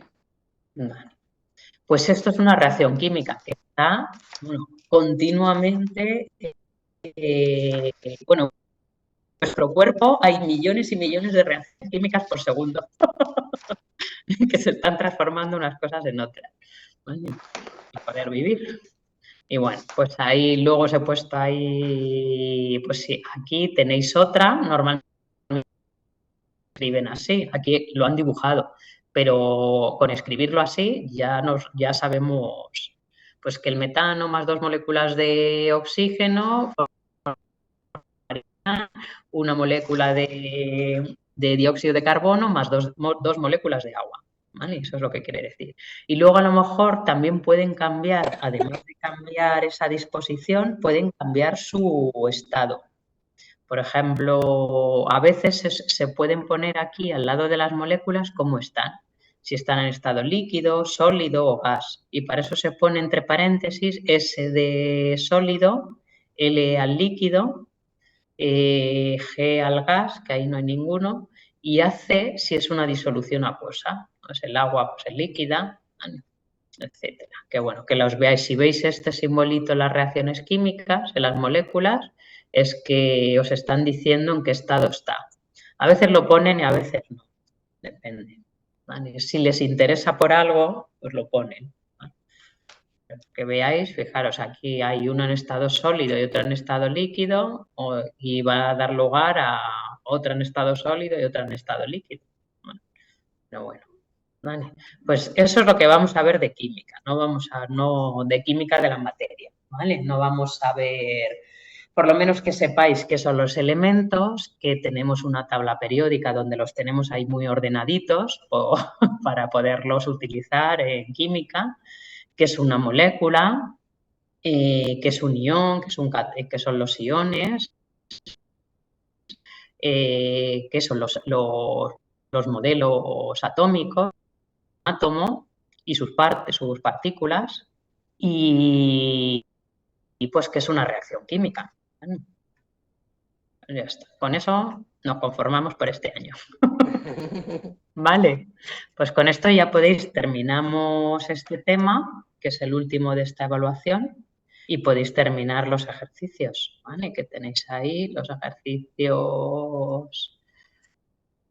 Vale. Pues esto es una reacción química que está continuamente, en nuestro cuerpo hay millones y millones de reacciones químicas por segundo que se están transformando unas cosas en otras, ¿vale? Para poder vivir. Y bueno, pues ahí luego os he puesto ahí, pues sí, aquí tenéis otra, normalmente escriben así, aquí lo han dibujado, pero con escribirlo así ya sabemos pues que el metano más 2 moléculas de oxígeno, una molécula de dióxido de carbono más 2 moléculas de agua. ¿Vale? Eso es lo que quiere decir. Y luego a lo mejor también pueden cambiar, además de cambiar esa disposición, pueden cambiar su estado. Por ejemplo, a veces se pueden poner aquí al lado de las moléculas cómo están. si están en estado líquido, sólido o gas. Y para eso se pone entre paréntesis S de sólido, L al líquido, G al gas, que ahí no hay ninguno, y AC si es una disolución acuosa. Pues el agua pues es líquida, etcétera. Que bueno, que los veáis. Si veis este simbolito en las reacciones químicas, en las moléculas, es que os están diciendo en qué estado está. A veces lo ponen y a veces no. Depende. ¿Vale? Si les interesa por algo, pues lo ponen. ¿Vale? Que veáis, fijaros, aquí hay uno en estado sólido y otro en estado líquido y va a dar lugar a otra en estado sólido y otra en estado líquido. ¿Vale? Pero bueno. Vale, pues eso es lo que vamos a ver de química, no de química de la materia, ¿vale? No vamos a ver, por lo menos que sepáis qué son los elementos, que tenemos una tabla periódica donde los tenemos ahí muy ordenaditos para poderlos utilizar en química, qué es una molécula, qué es un ion, qué son los iones, qué son los modelos atómicos, átomo y sus partículas y pues que es una reacción química. Ya está. Con eso nos conformamos por este año. Vale, pues con esto ya terminamos este tema, que es el último de esta evaluación, y podéis terminar los ejercicios, ¿vale? Que tenéis ahí, los ejercicios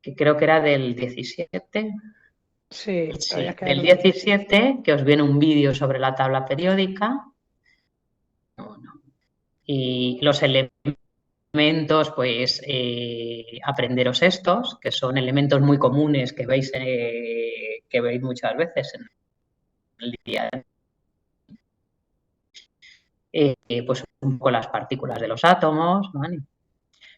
que creo que era del 17. Sí, del 17, que os viene un vídeo sobre la tabla periódica. Y los elementos, pues aprenderos estos, que son elementos muy comunes que veis muchas veces en el día. Pues un poco las partículas de los átomos, ¿vale?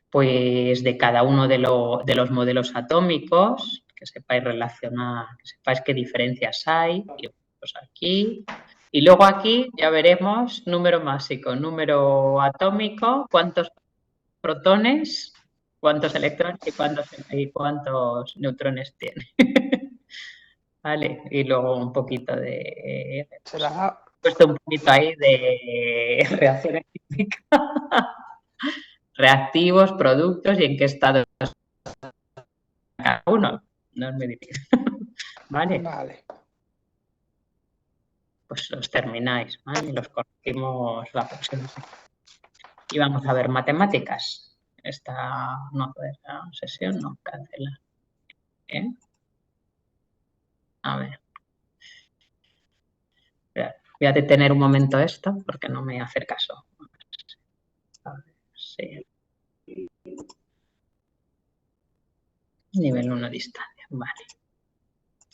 Pues de cada uno de los modelos atómicos, que sepáis relacionar, que sepáis qué diferencias hay, y pues aquí. Y luego aquí ya veremos número másico, número atómico, cuántos protones, cuántos electrones y cuántos neutrones tiene. Vale, y luego un poquito de... puesto un poquito ahí de reacciones químicas. Reactivos, productos y en qué estado cada uno. No es muy difícil. Vale. Pues los termináis, ¿vale? Y los corregimos la próxima semana. Y vamos a ver matemáticas. Esta sesión no cancela. A ver. Voy a detener un momento esto porque no me hace caso. A ver, sí. Nivel 1 distancia, vale.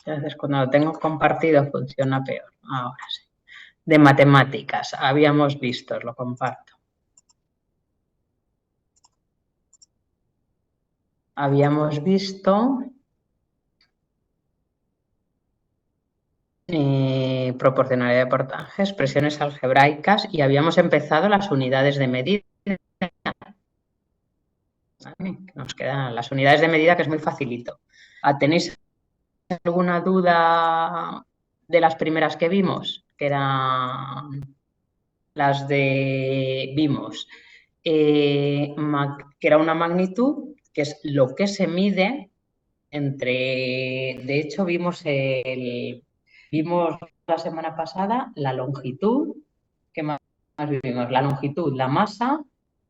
Entonces, cuando lo tengo compartido funciona peor. Ahora sí. De matemáticas, habíamos visto, os lo comparto. Habíamos visto proporcionalidad de porcentaje, expresiones algebraicas y habíamos empezado las unidades de medida. ¿Vale? Nos quedan las unidades de medida, que es muy facilito. ¿Tenéis alguna duda de las primeras que vimos? Que eran las de... Vimos que era una magnitud, que es lo que se mide entre... De hecho, vimos la semana pasada la longitud, ¿qué más vimos? La longitud, la masa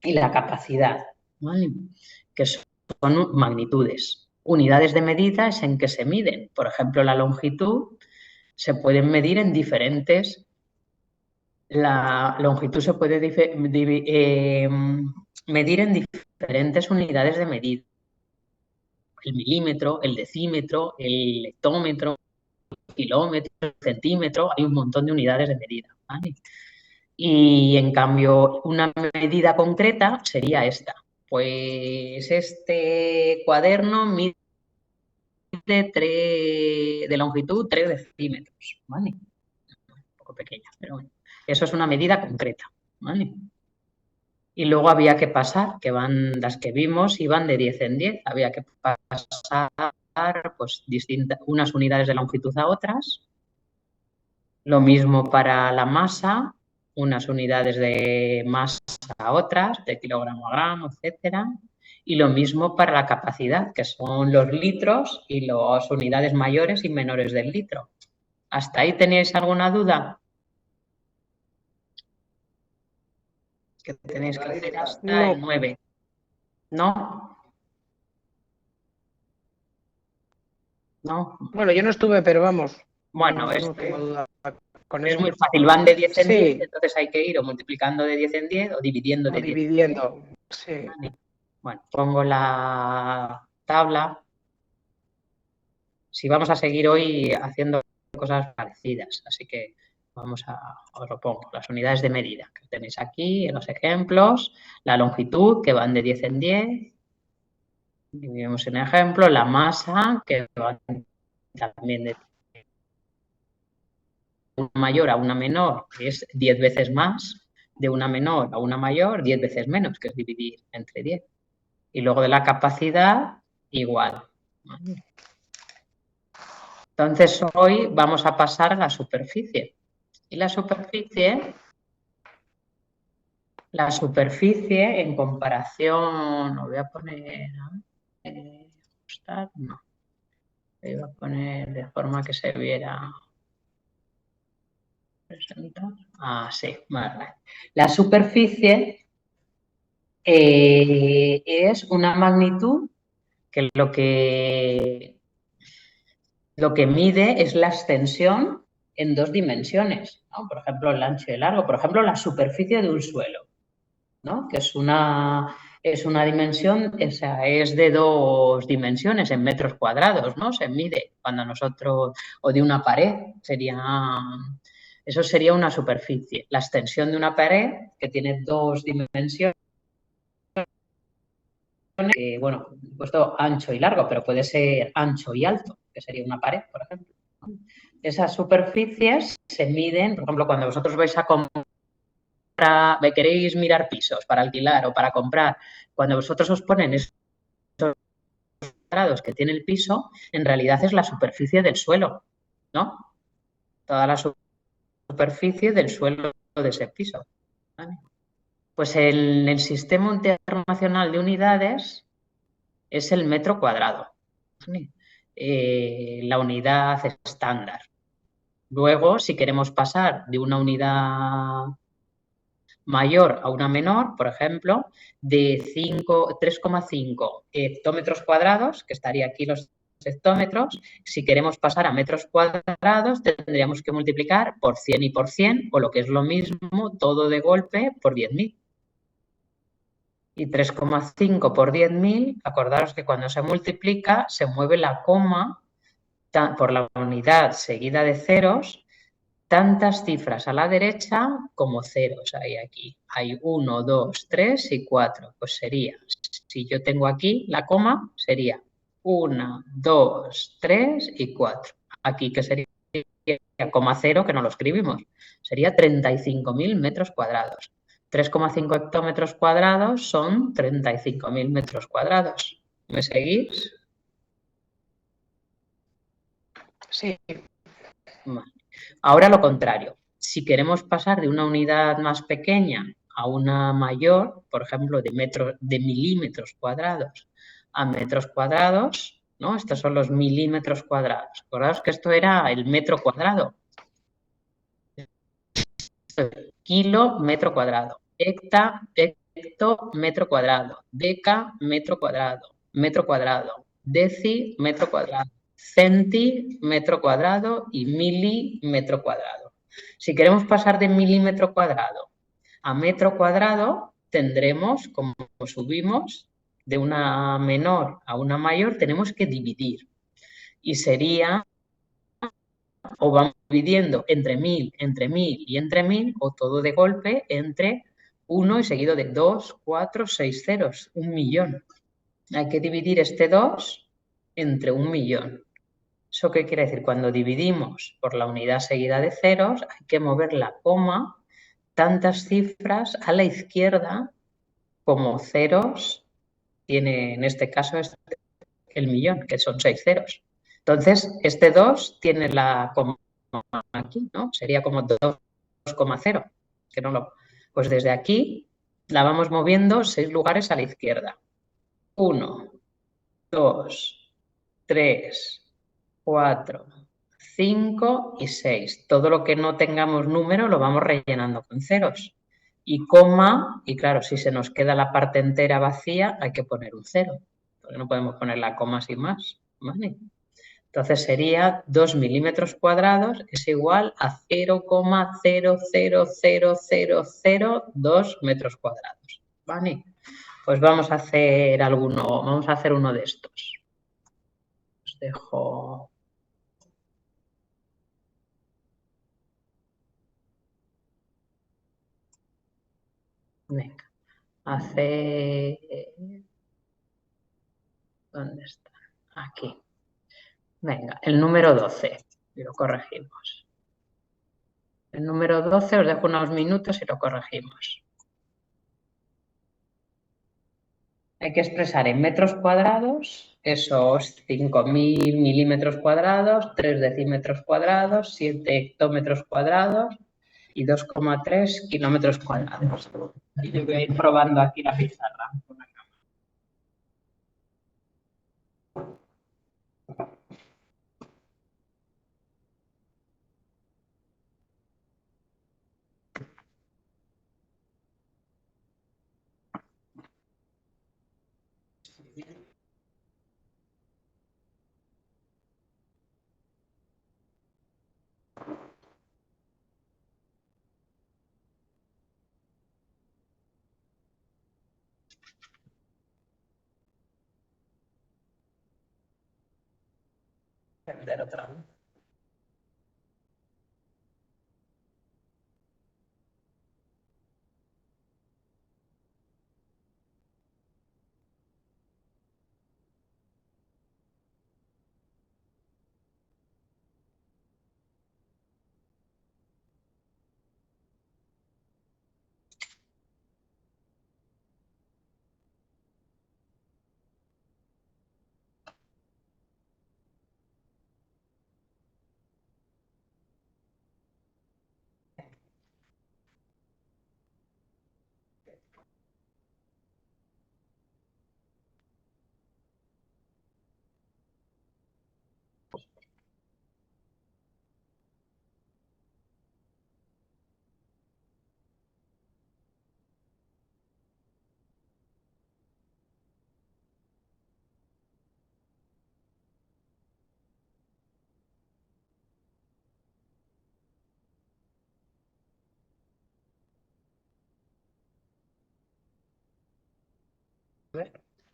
y la capacidad, ¿vale? Que son magnitudes. Unidades de medida es en que se miden. Por ejemplo, la longitud se puede medir en diferentes... La longitud se puede medir en diferentes unidades de medida. El milímetro, el decímetro, el hectómetro, el kilómetro, el centímetro, hay un montón de unidades de medida, ¿vale? Y en cambio, una medida concreta sería esta. Pues este cuaderno mide de longitud 3 decímetros, ¿vale? Un poco pequeña, pero bueno. Eso es una medida concreta, ¿vale? Y luego había que pasar, que van las que vimos, iban de 10 en 10. Había que pasar pues, unas unidades de longitud a otras. Lo mismo para la masa, unas unidades de masa a otras, de kilogramo a gramo, etcétera. Y lo mismo para la capacidad, que son los litros y las unidades mayores y menores del litro. ¿Hasta ahí tenéis alguna duda? Que tenéis que hacer hasta el 9. ¿No? ¿No? Bueno, yo no estuve, pero vamos. Bueno, no tengo duda con es eso. muy fácil, van de 10 en Sí. 10, entonces hay que ir o multiplicando de 10 en 10 o dividiendo de 10 en 10. Dividiendo, sí. Bueno, pongo la tabla. Si vamos a seguir hoy haciendo cosas parecidas, así que os lo pongo, las unidades de medida que tenéis aquí en los ejemplos, la longitud que van de 10 en 10, dividimos en ejemplo, la masa que va también de una mayor a una menor, que es 10 veces más, de una menor a una mayor, 10 veces menos, que es dividir entre 10. Y luego de la capacidad, igual. Entonces, hoy vamos a pasar a la superficie. Y la superficie en comparación, lo voy a poner, no, lo voy a poner de forma que se viera. Presentar. Sí, vale. La superficie es una magnitud que lo que mide es la extensión en 2 dimensiones, ¿no? Por ejemplo, el ancho y el largo, por ejemplo, la superficie de un suelo, ¿no? Que es una dimensión, o sea, es de 2 dimensiones en metros cuadrados, ¿no? Se mide cuando nosotros, o de una pared, eso sería una superficie. La extensión de una pared que tiene 2 dimensiones, bueno, he puesto ancho y largo, pero puede ser ancho y alto, que sería una pared, por ejemplo. Esas superficies se miden, por ejemplo, cuando vosotros vais a comprar, queréis mirar pisos para alquilar o para comprar, cuando vosotros os ponen esos cuadrados que tiene el piso, en realidad es la superficie del suelo, ¿no? Toda la superficie del suelo de ese piso. ¿Vale? Pues el sistema internacional de unidades es el metro cuadrado, ¿vale? La unidad estándar. Luego, si queremos pasar de una unidad mayor a una menor, por ejemplo, de 3,5 hectómetros cuadrados, que estaría aquí los hectómetros, si queremos pasar a metros cuadrados, tendríamos que multiplicar por 100 y por 100, o lo que es lo mismo, todo de golpe, por 10.000. Y 3,5 por 10.000, acordaros que cuando se multiplica, se mueve la coma por la unidad seguida de ceros, tantas cifras a la derecha como ceros hay aquí. Hay 1, 2, 3 y 4. Pues sería, si yo tengo aquí la coma, sería 1, 2, 3 y 4. Aquí, que sería coma cero, que no lo escribimos, sería 35.000 metros cuadrados. 3,5 hectómetros cuadrados son 35.000 metros cuadrados. ¿Me seguís? Sí. Vale. Ahora lo contrario. Si queremos pasar de una unidad más pequeña a una mayor, por ejemplo, de milímetros cuadrados a metros cuadrados, ¿no? Estos son los milímetros cuadrados. Acordaos que esto era el metro cuadrado. Kilo, metro cuadrado. Hecto, metro cuadrado. Deca, metro cuadrado. Deci, metro cuadrado. Centi, metro cuadrado y mili, metro cuadrado. Si queremos pasar de milímetro cuadrado a metro cuadrado, tendremos, como subimos de una menor a una mayor, tenemos que dividir. Y sería, o vamos dividiendo entre 1.000 y entre 1.000, o todo de golpe entre 1 y seguido de 2, 4, 6 ceros, 1.000.000. Hay que dividir este 2 entre 1.000.000. ¿Eso qué quiere decir? Cuando dividimos por la unidad seguida de ceros, hay que mover la coma tantas cifras a la izquierda como ceros tiene, en este caso, este el millón, que son 6 ceros. Entonces, este 2 tiene la coma aquí, ¿no? Sería como 2,0. Que no lo... Pues desde aquí la vamos moviendo 6 lugares a la izquierda. 1, 2, 3, 4, 5 y 6. Todo lo que no tengamos número lo vamos rellenando con ceros. Y coma, y claro, si se nos queda la parte entera vacía, hay que poner un 0. Porque no podemos poner la coma sin más. ¿Vale? Entonces sería 2 milímetros cuadrados es igual a 0,00002 metros cuadrados. ¿Vale? Pues vamos a hacer uno de estos. Os dejo. Venga, ¿dónde está? Aquí. Venga, el número 12. Y lo corregimos. El número 12 os dejo unos minutos y lo corregimos. Hay que expresar en metros cuadrados esos 5.000 milímetros cuadrados, 3 decímetros cuadrados, 7 hectómetros cuadrados y 2,3 kilómetros cuadrados. Y yo voy a ir probando aquí la pizarra. Prender otra vez.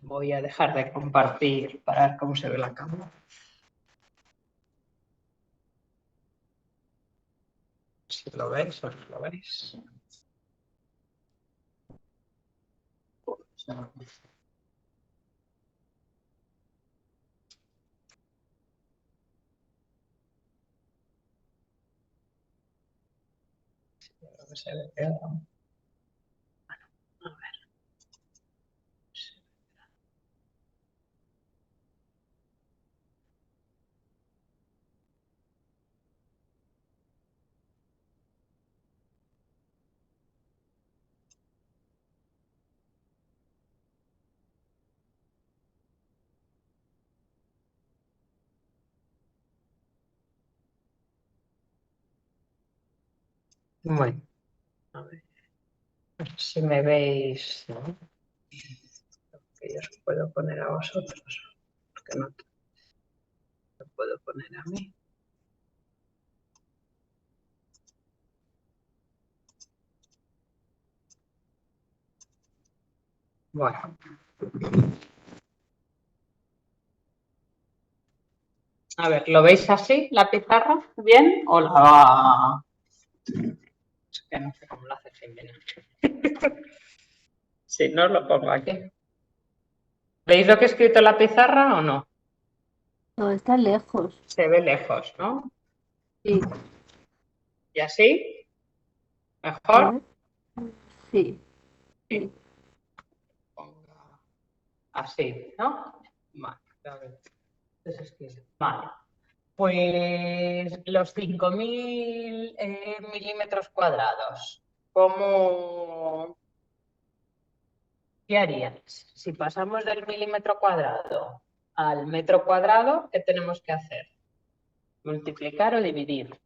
Voy a dejar de compartir para ver cómo se ve la cámara. Si lo veis o no lo veis. Se ve peor. A ver. Bueno, a ver si me veis, ¿no? Que yo os puedo poner a vosotros, porque no lo puedo poner a mí. Bueno. A ver, ¿lo veis así, la pizarra? ¿Bien? ¿O la...? Es que no sé cómo lo hace Jimena. Si no, lo pongo aquí. ¿Veis lo que he escrito en la pizarra o no? No, está lejos. Se ve lejos, ¿no? Sí. ¿Y así? ¿Mejor? Sí. Sí. Así, ¿no? Vale, Vale. Pues los 5.000 milímetros cuadrados, ¿qué haríais? Si pasamos del milímetro cuadrado al metro cuadrado, ¿qué tenemos que hacer? ¿Multiplicar o dividir?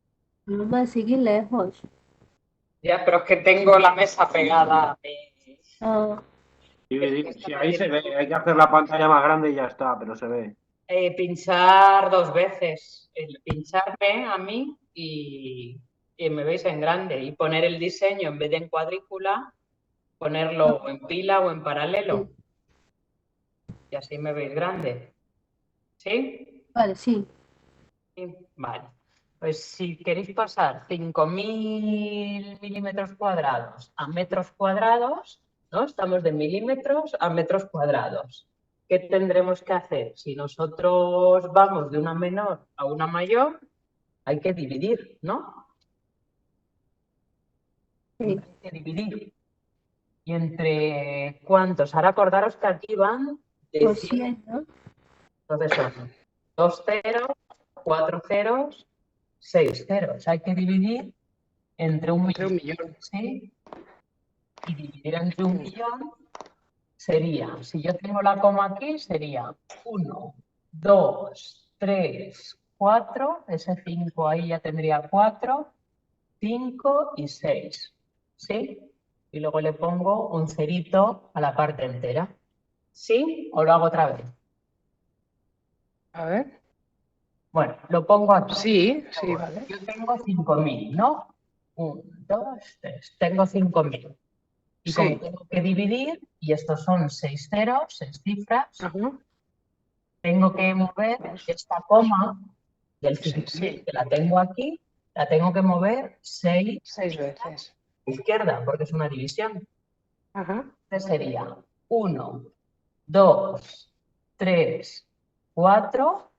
No me sigue lejos. Ya, pero es que tengo la mesa pegada. Ah, Si ahí se ve, hay que hacer la pantalla más grande y ya está, pero se ve. Pinchar 2 veces. Pincharme a mí y me veis en grande. Y poner el diseño en vez de en cuadrícula, ponerlo en pila o en paralelo. Y así me veis grande. ¿Sí? vale, sí. Sí. Vale. Pues si queréis pasar 5.000 milímetros cuadrados a metros cuadrados, ¿no? Estamos de milímetros a metros cuadrados. ¿Qué tendremos que hacer? Si nosotros vamos de una menor a una mayor, hay que dividir, ¿no? Sí. Hay que dividir. ¿Y entre cuántos? Ahora acordaros que aquí van de Por 100. 100, ¿no? Entonces son 2 ceros, 4 ceros, 6 ceros. Hay que dividir entre un Entre un millón. millón. ¿Sí? Y dividir entre un millón sería, si yo tengo la coma aquí, sería 1, 2, 3, 4, ese 5 ahí ya tendría 4, 5 y 6. ¿Sí? Y luego le pongo un cerito a la parte entera. ¿Sí? ¿O lo hago otra vez? A ver. Bueno, lo pongo aquí. Sí, sí, vale. Yo tengo 5.000, ¿no? 1, 2, 3. Tengo 5.000. Y como Sí. tengo que dividir, y estos son 6 ceros, 6 cifras, Ajá. tengo que mover esta coma del Sí, 5.000 sí. que la tengo aquí, la tengo que mover 6 6 veces. a la izquierda, porque es una división. Ajá. Entonces sería 1, 2, 3, 4,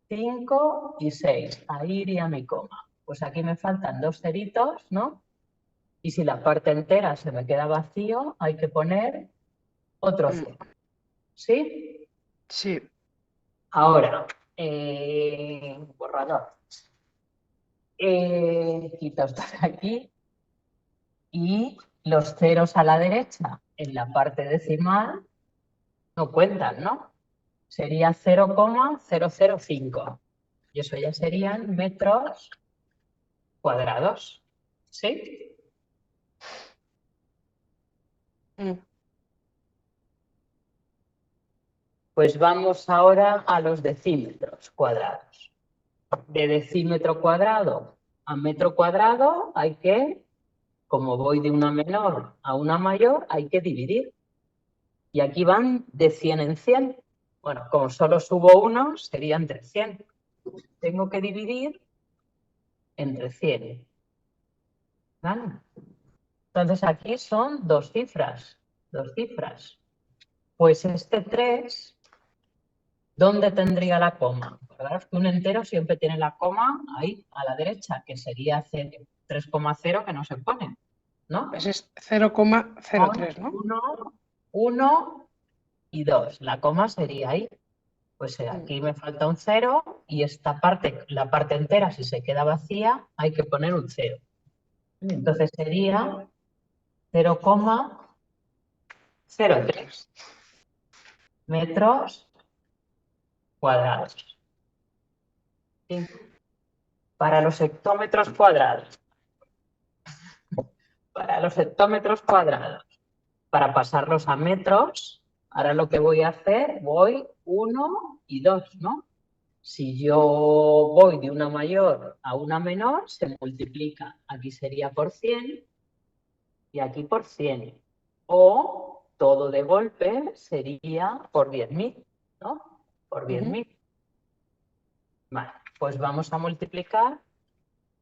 5 y 6. Ahí iría mi coma. Pues aquí me faltan 2 ceritos, ¿no? Y si la parte entera se me queda vacío, hay que poner otro 0. ¿Sí? Sí. Ahora, borrador. Quito esto de aquí y los ceros a la derecha en la parte decimal no cuentan, ¿no? Sería 0,005. Y eso ya serían metros cuadrados. ¿Sí? Pues vamos ahora a los decímetros cuadrados. De decímetro cuadrado a metro cuadrado hay que, como voy de una menor a una mayor, hay que dividir. Y aquí van de 100 en 100. Bueno, como solo subo uno, sería entre 100. Tengo que dividir entre 100. ¿Vale? Entonces aquí son 2 cifras. 2 cifras. Pues este 3, ¿dónde tendría la coma? Acordaros que un entero siempre tiene la coma ahí, a la derecha, que sería 3,0 que no se pone, ¿no? Ese es 0,03, ¿no? 1 y 2. La coma sería ahí. Pues aquí me falta un 0 y esta parte, la parte entera, si se queda vacía, hay que poner un 0. Entonces sería 0,03 metros cuadrados. ¿Sí? Para los hectómetros cuadrados. Para los hectómetros cuadrados. Para pasarlos a metros, ahora lo que voy a hacer, voy 1 y 2, ¿no? Si yo voy de una mayor a una menor, se multiplica. Aquí sería por 100 y aquí por 100. O todo de golpe sería por 10.000, ¿no? Por 10.000. Vale, pues vamos a multiplicar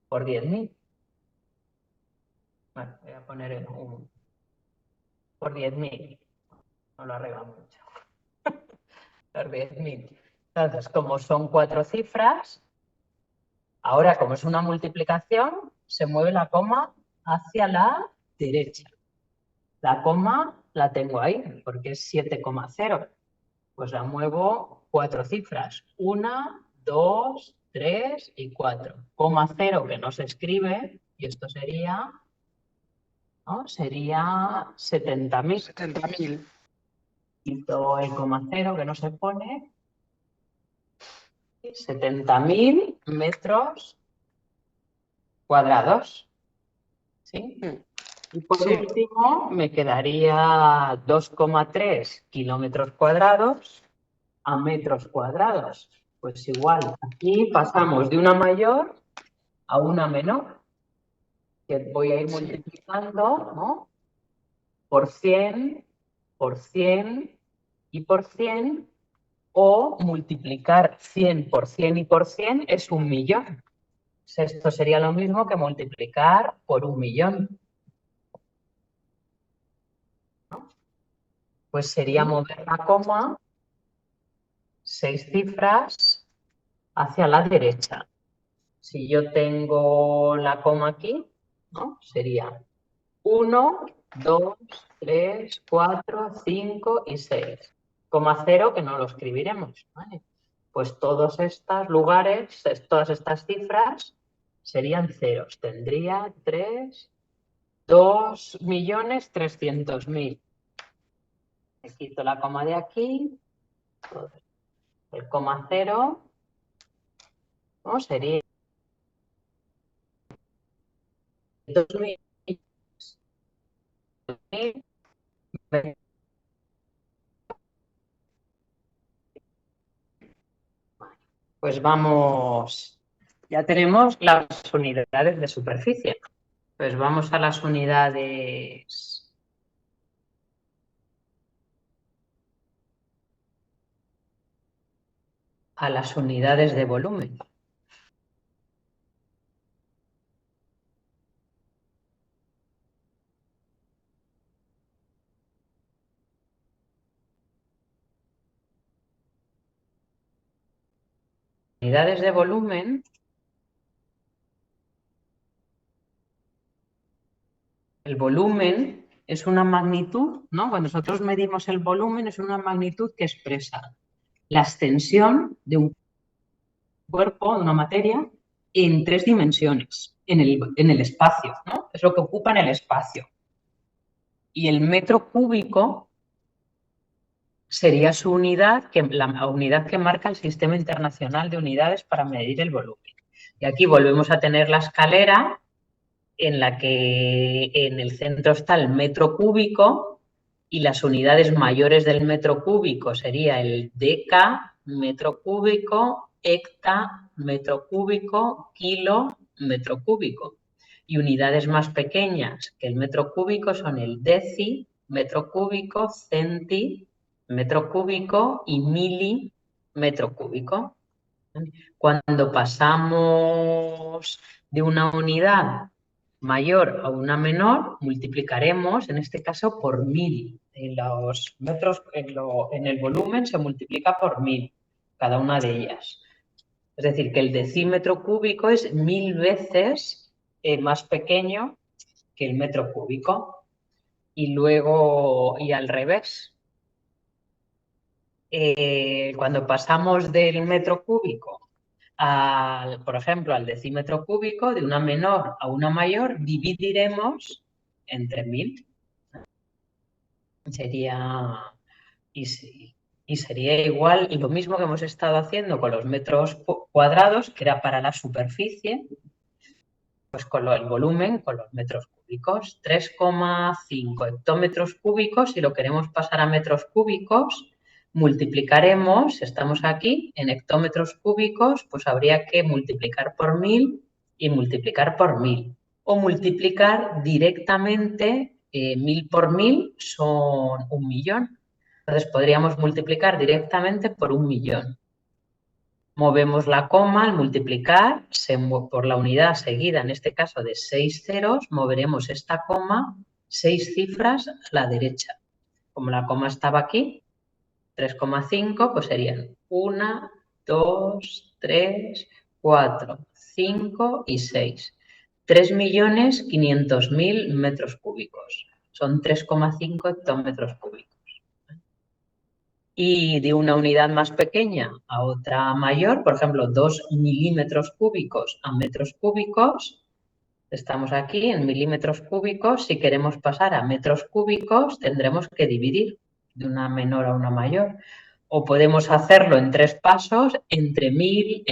por 10.000. Bueno, voy a poner en un por 10.000. No lo arreglo mucho. Por 10.000. Entonces, como son 4 cifras, ahora como es una multiplicación, se mueve la coma hacia la derecha. La coma la tengo ahí, porque es 7,0. Pues la muevo 4 cifras. 1, 2, 3 y 4. Coma 0 que no se escribe, y esto sería, ¿no? Sería 70.000. 70.000. Quito el coma 0 que no se pone. 70.000 metros cuadrados. ¿Sí? Y por Sí. último, me quedaría 2,3 kilómetros cuadrados a metros cuadrados. Pues igual, aquí pasamos de una mayor a una menor, que voy a ir multiplicando, ¿no? Por 100, por 100 y por 100, o multiplicar 100 por 100 y por 100 es 1.000.000. Esto sería lo mismo que multiplicar por 1.000.000. ¿No? Pues sería mover la coma 6 cifras hacia la derecha. Si yo tengo la coma aquí, ¿no? Sería 1, 2, 3, 4, 5 y 6. Coma 0 que no lo escribiremos. ¿Vale? Pues todos estos lugares, todas estas cifras serían ceros. Tendría 2.300.000. Me quito la coma de aquí. El coma 0, ¿no? Sería 2.000. Pues vamos, ya tenemos las unidades de superficie. Pues vamos a las unidades. A las unidades de volumen. Unidades de volumen, el volumen es una magnitud, ¿no? Cuando nosotros medimos el volumen es una magnitud que expresa la extensión de un cuerpo, de una materia, en 3 dimensiones, en el espacio, ¿no? Es lo que ocupa en el espacio. Y el metro cúbico sería su unidad, la unidad que marca el Sistema Internacional de Unidades para medir el volumen. Y aquí volvemos a tener la escalera en la que en el centro está el metro cúbico y las unidades mayores del metro cúbico sería el deca, metro cúbico, hecta, metro cúbico, kilo, metro cúbico. Y unidades más pequeñas que el metro cúbico son el deci, metro cúbico, centi, metro cúbico y mili, metro cúbico. Cuando pasamos de una unidad mayor a una menor, multiplicaremos, en este caso, por 1.000. En los metros, en el volumen se multiplica por 1.000, cada una de ellas. Es decir, que el decímetro cúbico es 1.000 veces más pequeño que el metro cúbico. Y luego, y al revés. Cuando pasamos del metro cúbico por ejemplo, al decímetro cúbico, de una menor a una mayor, dividiremos entre 1.000. Y sería igual lo mismo que hemos estado haciendo con los metros cuadrados, que era para la superficie, pues con el volumen, con los metros cúbicos. 3,5 hectómetros cúbicos, si lo queremos pasar a metros cúbicos, multiplicaremos, estamos aquí, en hectómetros cúbicos, pues habría que multiplicar por 1.000 y multiplicar por 1.000. O multiplicar directamente, 1.000 por 1.000 son 1.000.000. Entonces podríamos multiplicar directamente por 1.000.000. Movemos la coma al multiplicar por la unidad seguida, en este caso de 6 ceros, moveremos esta coma 6 cifras a la derecha. Como la coma estaba aquí, 3,5, pues serían 1, 2, 3, 4, 5 y 6. 3.500.000 metros cúbicos. Son 3,5 hectómetros cúbicos. y de una unidad más pequeña a otra mayor, por ejemplo, 2 milímetros cúbicos a metros cúbicos, estamos aquí en milímetros cúbicos, si queremos pasar a metros cúbicos tendremos que dividir de una menor a una mayor. O podemos hacerlo en 3 pasos, entre 1000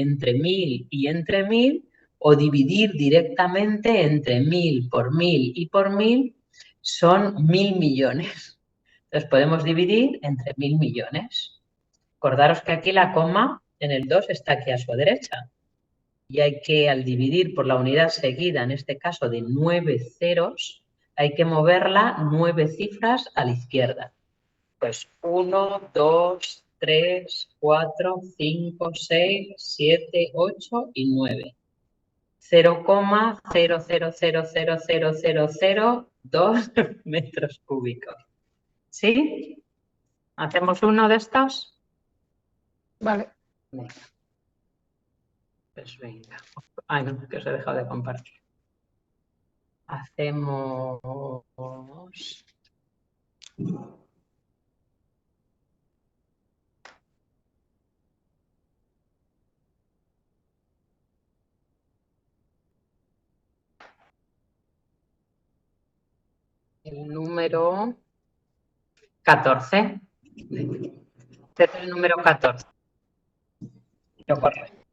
y entre 1000, o dividir directamente entre 1000 por 1000 y por 1000, son 1000 millones. Entonces podemos dividir entre 1000 millones. Acordaros que aquí la coma en el 2 está aquí a su derecha. Y hay que, al dividir por la unidad seguida, en este caso de 9 ceros, hay que moverla 9 cifras a la izquierda. Pues 1, 2, 3, 4, 5, 6, 7, 8 y 9. 0,00000002 metros cúbicos. ¿Sí? ¿Hacemos uno de estos? Vale. Venga. Pues venga. Ay, no, que os he dejado de compartir. Hacemos... el número 14. Este es el número 14. Lo correcto.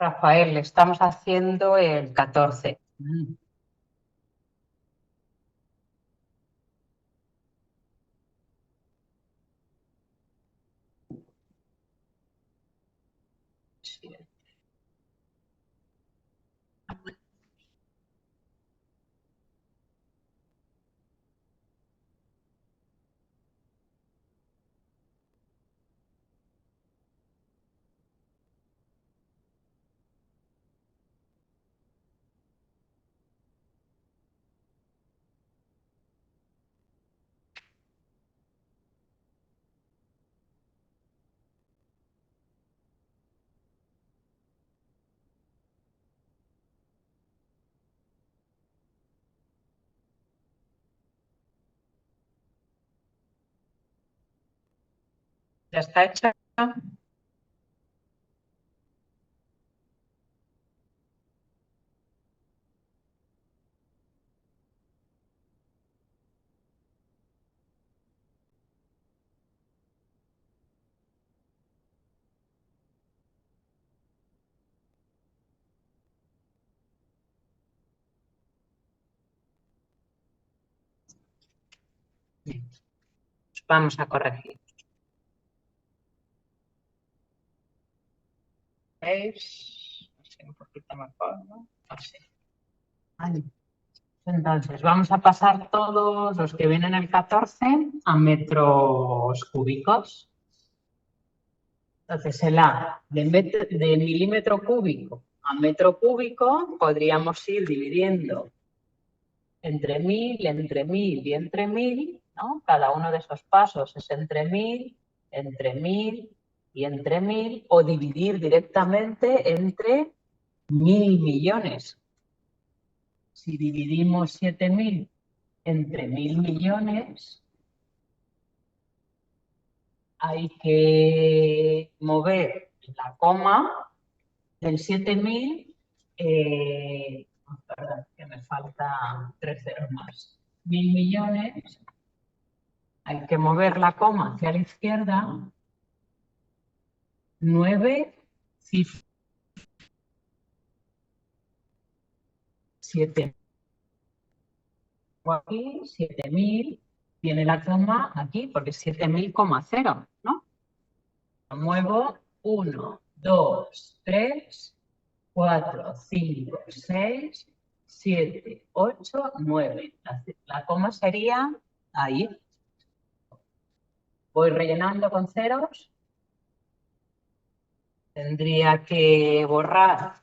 Rafael, estamos haciendo el 14. Sí. ¿Ya está hecho? Bien. Vamos a corregir. ¿Veis? Así un poquito mejor, ¿no? Así. Vale. Entonces, vamos a pasar todos los que vienen el 14 a metros cúbicos. Entonces, el A de milímetro cúbico a metro cúbico podríamos ir dividiendo entre 1000, entre 1000 y entre 1000, ¿no? Cada uno de esos pasos es entre 1000 y entre 1000, o dividir directamente entre 1000 millones. Si dividimos 7000 entre 1000 millones, hay que mover la coma del 7000 Perdón, que me falta 3 ceros más. 1.000 millones. Hay que mover la coma hacia la izquierda. 9 cifras. 7 aquí, 7.000. Tiene la coma aquí porque es 7.000,0, ¿no? Lo muevo 1, 2, 3, 4, 5, 6, 7, 8, 9. La coma sería ahí. Voy rellenando con ceros. Tendría que borrar,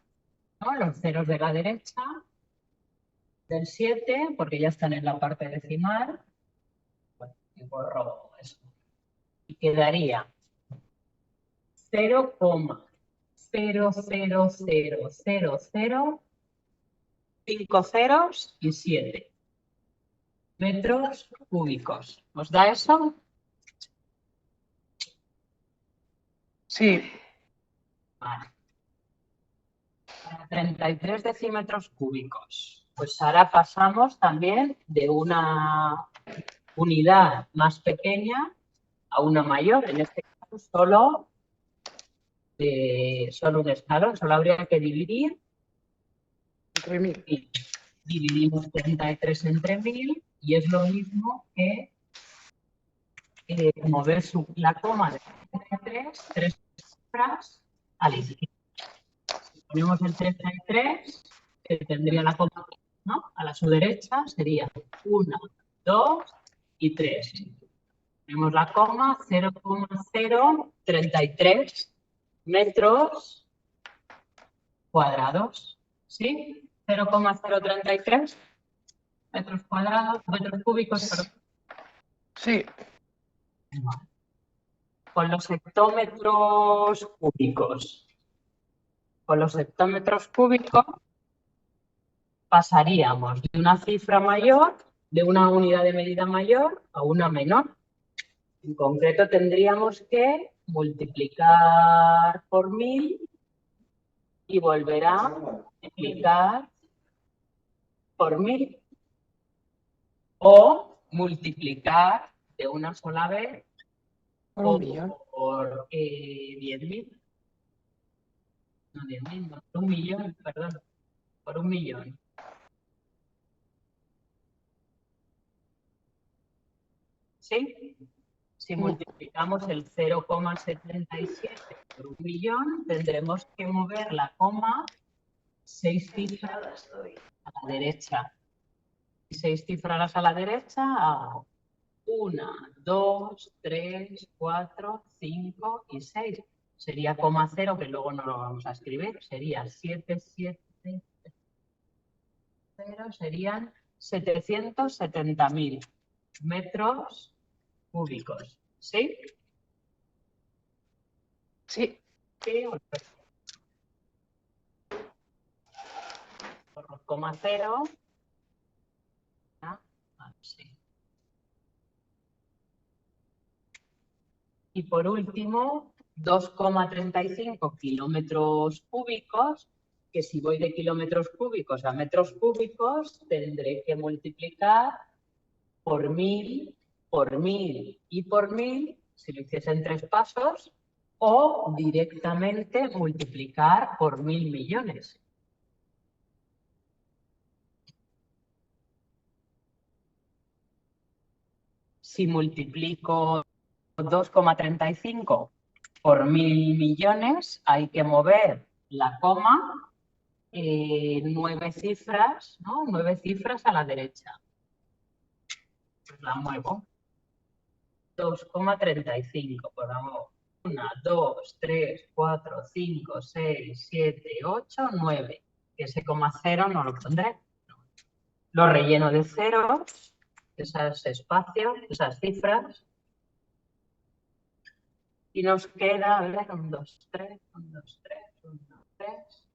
¿no?, los ceros de la derecha del 7, porque ya están en la parte decimal. Bueno, y borro eso. Y quedaría 0,00000, 5 ceros y 7 metros cúbicos. ¿Os da eso? Sí, Vale. 33 decímetros cúbicos. Pues ahora pasamos también de una unidad más pequeña a una mayor. En este caso solo un escalón, solo habría que dividir. entre 1.000. Y dividimos 33 entre 1.000 y es lo mismo que mover la coma de 33, 3 cifras a la izquierda. Si ponemos el 33, que tendría la coma, ¿no?, a su derecha, sería 1, 2 y 3. Tenemos la coma, 0,033 metros cuadrados. ¿Sí? 0,033 metros cuadrados, metros cúbicos, perdón. Sí, Con los hectómetros cúbicos. Con los hectómetros cúbicos pasaríamos de una cifra mayor, de una unidad de medida mayor a una menor. En concreto tendríamos que multiplicar por 1.000 y volver a multiplicar por 1.000. O multiplicar de una sola vez por 1.000.000. por 10.000. No, 10.000, no, por 1.000.000, perdón. Por 1.000.000. ¿Sí? Si multiplicamos el 0,77 por 1.000.000, tendremos que mover la coma 6 cifras a la derecha. 6 cifras a la derecha a 1, 2, 3, 4, 5 y 6. Sería coma 0, que luego no lo vamos a escribir. Sería 7, 7, 0, serían 770.000 metros cúbicos. ¿Sí? Sí, Sí. Por coma 0. Sí. Y por último, 2,35 kilómetros cúbicos, que si voy de kilómetros cúbicos a metros cúbicos, tendré que multiplicar por 1.000, por 1.000 y por 1.000, si lo hiciese en 3 pasos, o directamente multiplicar por 1.000 millones. Si multiplico 2,35 por 1.000 millones, hay que mover la coma 9 cifras, ¿no? 9 cifras a la derecha. Pues la muevo. 2,35, por favor. 1, 2, 3, 4, 5, 6, 7, 8, 9. Que ese coma 0 no lo pondré. Lo relleno de ceros, esos espacios, esas cifras. Y nos queda, a ver, 1, 2, 3, 1, 2, 3, 1, 2, 3.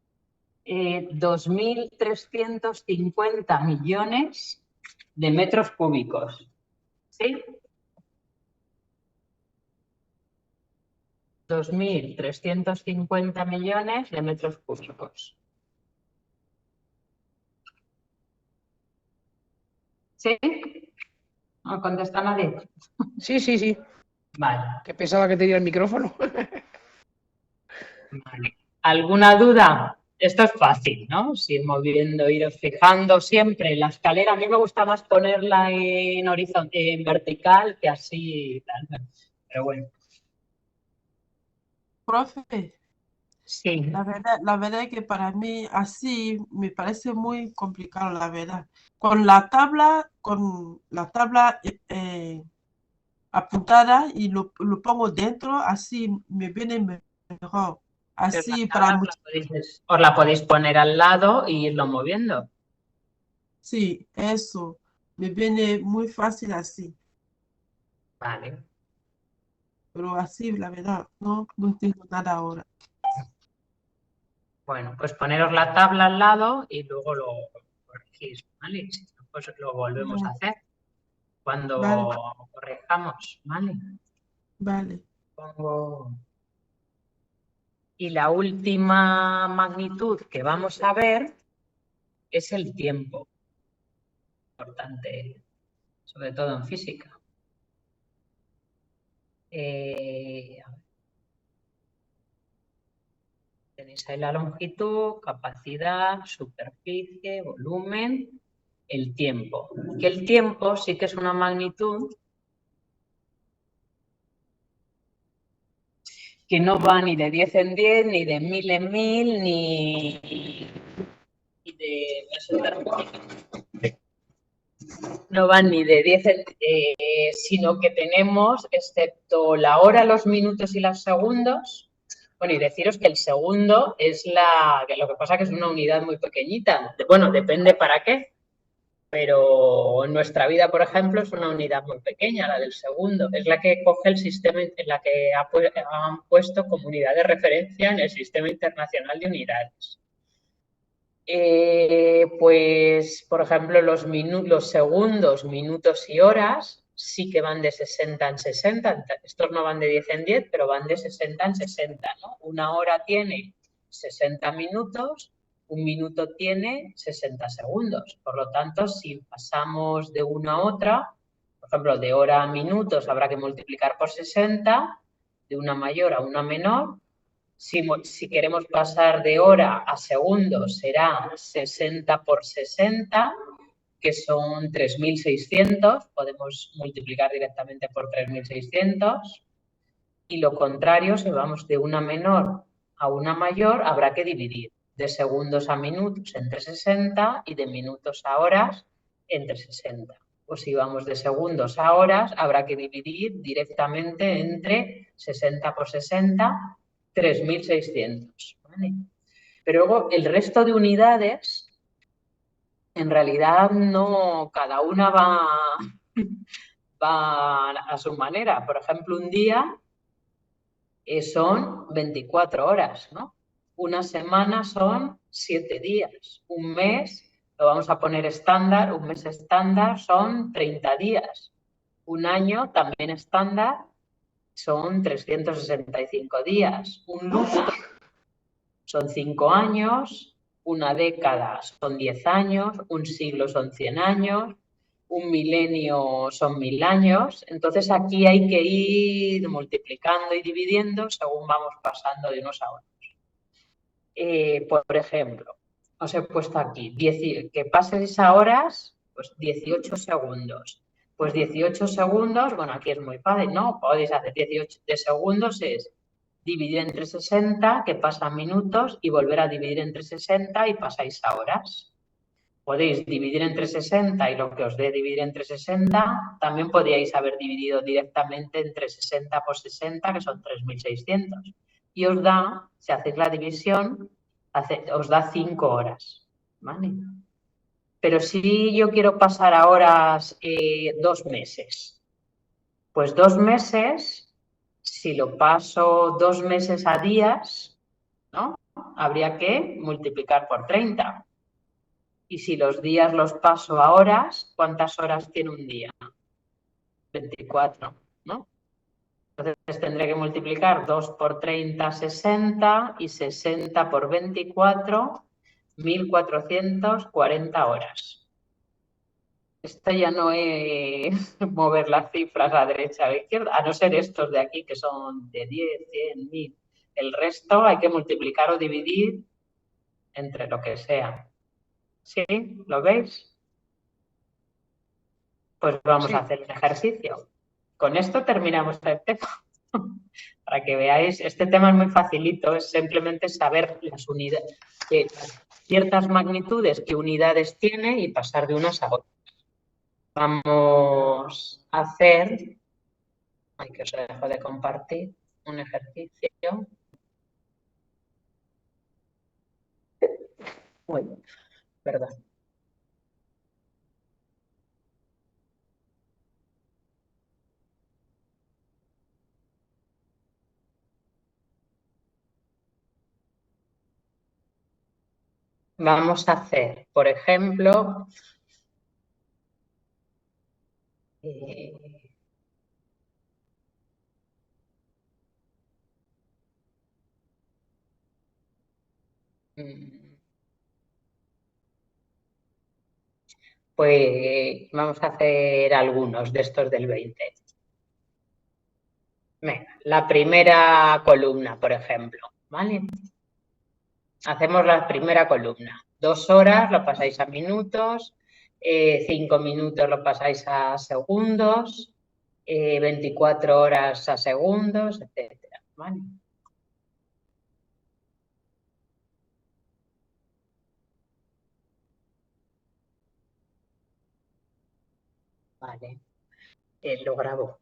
2.350 millones de metros cúbicos. ¿Sí? 2.350 millones de metros cúbicos. ¿Sí? ¿No contesta nadie? Sí, sí, sí. Vale. Que pensaba que tenía el micrófono. Vale. ¿Alguna duda? Esto es fácil, ¿no? Ir moviendo, ir fijando siempre la escalera. A mí me gusta más ponerla en vertical que así. Pero bueno. Profe, Sí. la verdad es que para mí así me parece muy complicado, la verdad. Con la tabla apuntada y lo pongo dentro, así me viene mejor. Así para mucho. Os la podéis poner al lado e irlo moviendo. Sí, eso. Me viene muy fácil así. Vale. Pero así, la verdad, no entiendo nada ahora. Bueno, pues poneros la tabla al lado y luego lo corregís, ¿vale? Si no, pues lo volvemos a hacer cuando Vale, corrijamos, ¿vale? vale. Y la última magnitud que vamos a ver es el tiempo. Importante, sobre todo en física. A ver. Tenéis ahí la longitud, capacidad, superficie, volumen, el tiempo. Que el tiempo sí que es una magnitud que no va ni de 10 en 10, ni de 1000 en 1000, ni de... No van ni de 10 en 10, sino que tenemos, excepto la hora, los minutos y los segundos. Bueno, y deciros que el segundo es que lo que pasa que es una unidad muy pequeñita. Bueno, depende para qué. Pero en nuestra vida, por ejemplo, es una unidad muy pequeña, la del segundo. Es la que coge el sistema, en la que han puesto como unidad de referencia en el Sistema Internacional de Unidades. Pues, por ejemplo, los segundos, minutos y horas sí que van de 60 en 60. Estos no van de 10 en 10, pero van de 60 en 60, ¿no? Una hora tiene 60 minutos, un minuto tiene 60 segundos. Por lo tanto, si pasamos de una a otra, por ejemplo, de hora a minutos habrá que multiplicar por 60, de una mayor a una menor. Si queremos pasar de hora a segundos, será 60 por 60, que son 3.600. Podemos multiplicar directamente por 3.600. Y lo contrario, si vamos de una menor a una mayor, habrá que dividir de segundos a minutos entre 60 y de minutos a horas entre 60. O si vamos de segundos a horas, habrá que dividir directamente entre 60 por 60, 3.600. ¿Vale? Pero luego el resto de unidades, en realidad no, cada una va a su manera. Por ejemplo, un día son 24 horas, ¿no? Una semana son 7 días. Un mes, lo vamos a poner estándar, un mes estándar son 30 días. Un año también estándar son 365 días. Un lustro son 5 años, una década son 10 años, un siglo son 100 años, un milenio son 1000 años. Entonces aquí hay que ir multiplicando y dividiendo según vamos pasando de unos a otros. Por ejemplo, os he puesto aquí que pases a horas, pues 18 segundos. Pues 18 segundos, bueno, aquí es muy fácil, ¿no? Podéis hacer 18 de segundos, es dividir entre 60, que pasan minutos, y volver a dividir entre 60 y pasáis a horas. Podéis dividir entre 60 y lo que os dé dividir entre 60, también podríais haber dividido directamente entre 60 por 60, que son 3.600. Y os da, si hacéis la división, os da 5 horas. ¿Vale? Pero si yo quiero pasar a horas 2 meses, pues 2 meses, si lo paso 2 meses a días, ¿no? Habría que multiplicar por 30. Y si los días los paso a horas, ¿cuántas horas tiene un día? 24, ¿no? Entonces tendré que multiplicar 2 por 30, 60, y 60 por 24, 1.440 horas. Esto ya no es mover las cifras a derecha o a la izquierda, a no ser estos de aquí que son de 10, 100, 1000. El resto hay que multiplicar o dividir entre lo que sea. ¿Sí? ¿Lo veis? Pues vamos a hacer un ejercicio. Con esto terminamos el tema. Para que veáis, este tema es muy facilito, es simplemente saber las unidades, ciertas magnitudes, qué unidades tiene y pasar de unas a otras. Vamos a hacer, ay, que os dejo de compartir, un ejercicio. Uy, perdón. Vamos a hacer, por ejemplo, pues vamos a hacer algunos de estos del 20. Venga, la primera columna, por ejemplo, ¿vale? Hacemos la primera columna. 2 horas lo pasáis a minutos, 5 minutos lo pasáis a segundos, 24 horas a segundos, etcétera, ¿vale? Vale, lo grabo.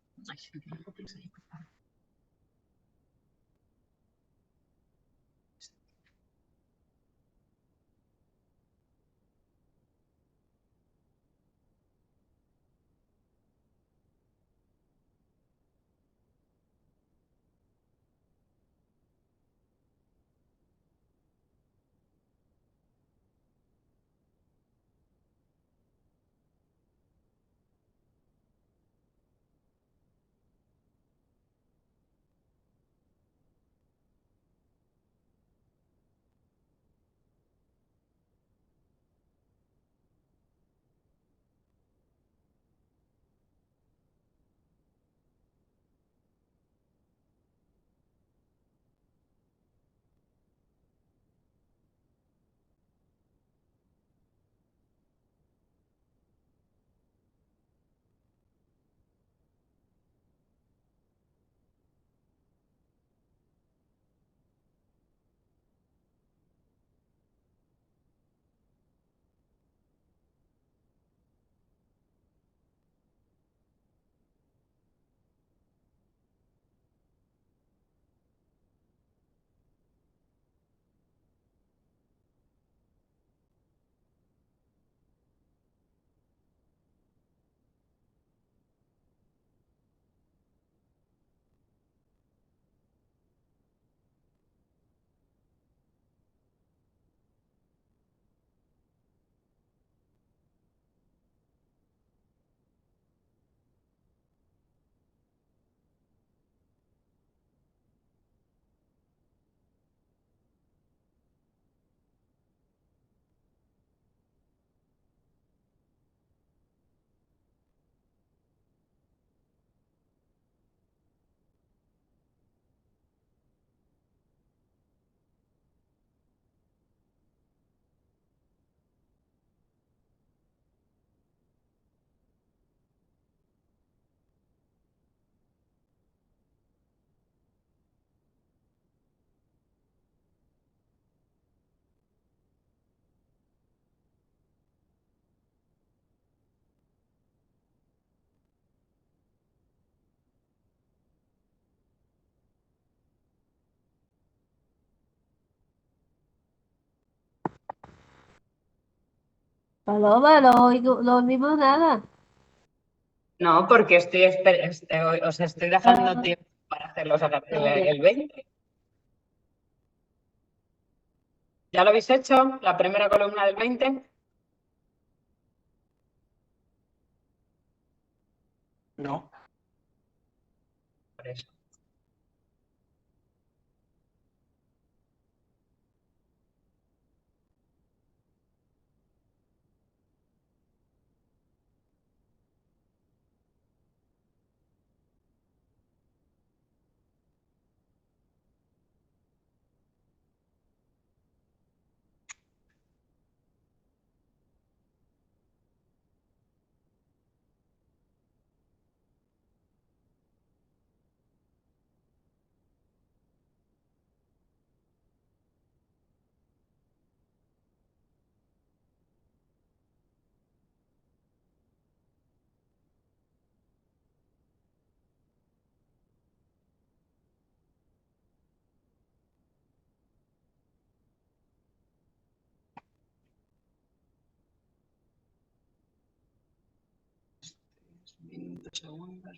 Paloma, no oigo, no oímos nada. No, porque os estoy dejando tiempo para hacer el 20. ¿Ya lo habéis hecho? ¿La primera columna del 20? No. Por eso. segundos.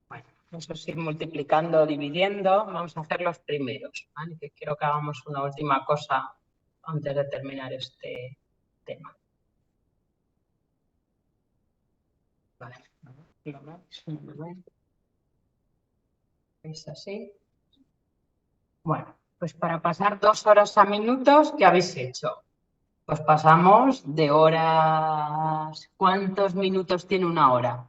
Bueno, eso sí, multiplicando, dividiendo, vamos a hacer los primeros, ¿vale? Que quiero que hagamos una última cosa antes de terminar este tema. Vale, ¿es así? Bueno, pues para pasar 2 horas a minutos, ¿qué habéis hecho? Pues pasamos de horas. ¿Cuántos minutos tiene una hora?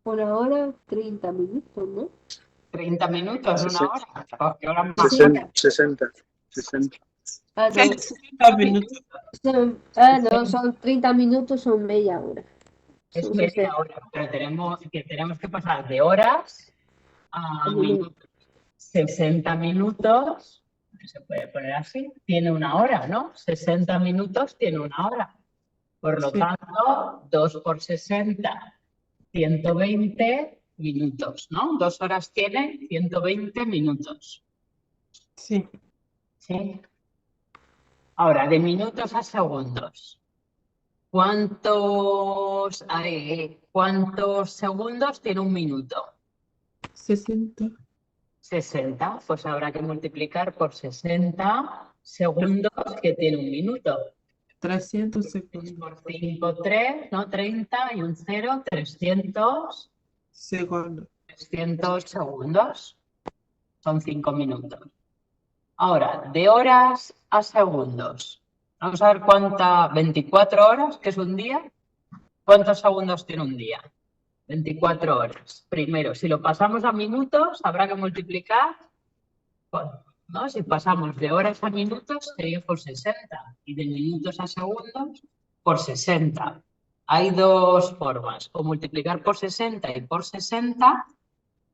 Por ahora, 30 minutos, ¿no? 30 minutos, una hora. Pues, ¿qué hora más? 60. Ah, no. 60 minutos. Son 30 minutos, son media hora. Es Son media 60 hora, pero tenemos que pasar de horas a minutos. 60 minutos, se puede poner así, tiene una hora, ¿no? 60 minutos tiene una hora. Por lo Sí. tanto, 2 por 60, 120 minutos, ¿no? 2 horas tiene 120 minutos. Sí. ¿Sí? Ahora, de minutos a segundos. ¿Cuántos segundos tiene un minuto? 60. 60, pues habrá que multiplicar por 60 segundos que tiene un minuto. 300 segundos. Por 5, 3, ¿no? 30 y un 0, 300 Segundos. segundos. Son 5 minutos. Ahora, de horas a segundos. Vamos a ver 24 horas, que es un día. ¿Cuántos segundos tiene un día? 24 horas. Primero, si lo pasamos a minutos, habrá que multiplicar, ¿no? Si pasamos de horas a minutos, sería por 60. Y de minutos a segundos, por 60. Hay 2 formas, o multiplicar por 60 y por 60,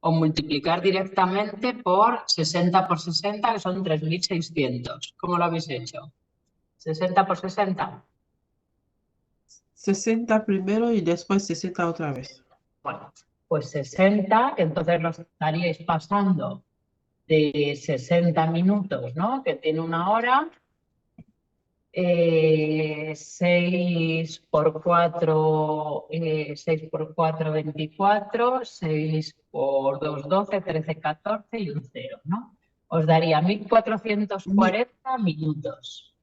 o multiplicar directamente por 60 por 60, que son 3.600. ¿Cómo lo habéis hecho? ¿60 por 60? 60 primero y después 60 otra vez. Bueno, pues 60, entonces lo estaríais pasando de 60 minutos, ¿no? Que tiene una hora. 6 por 4, 24, 6 por 2, 12, 13, 14 y un 0, ¿no? Os daría 1.440 minutos.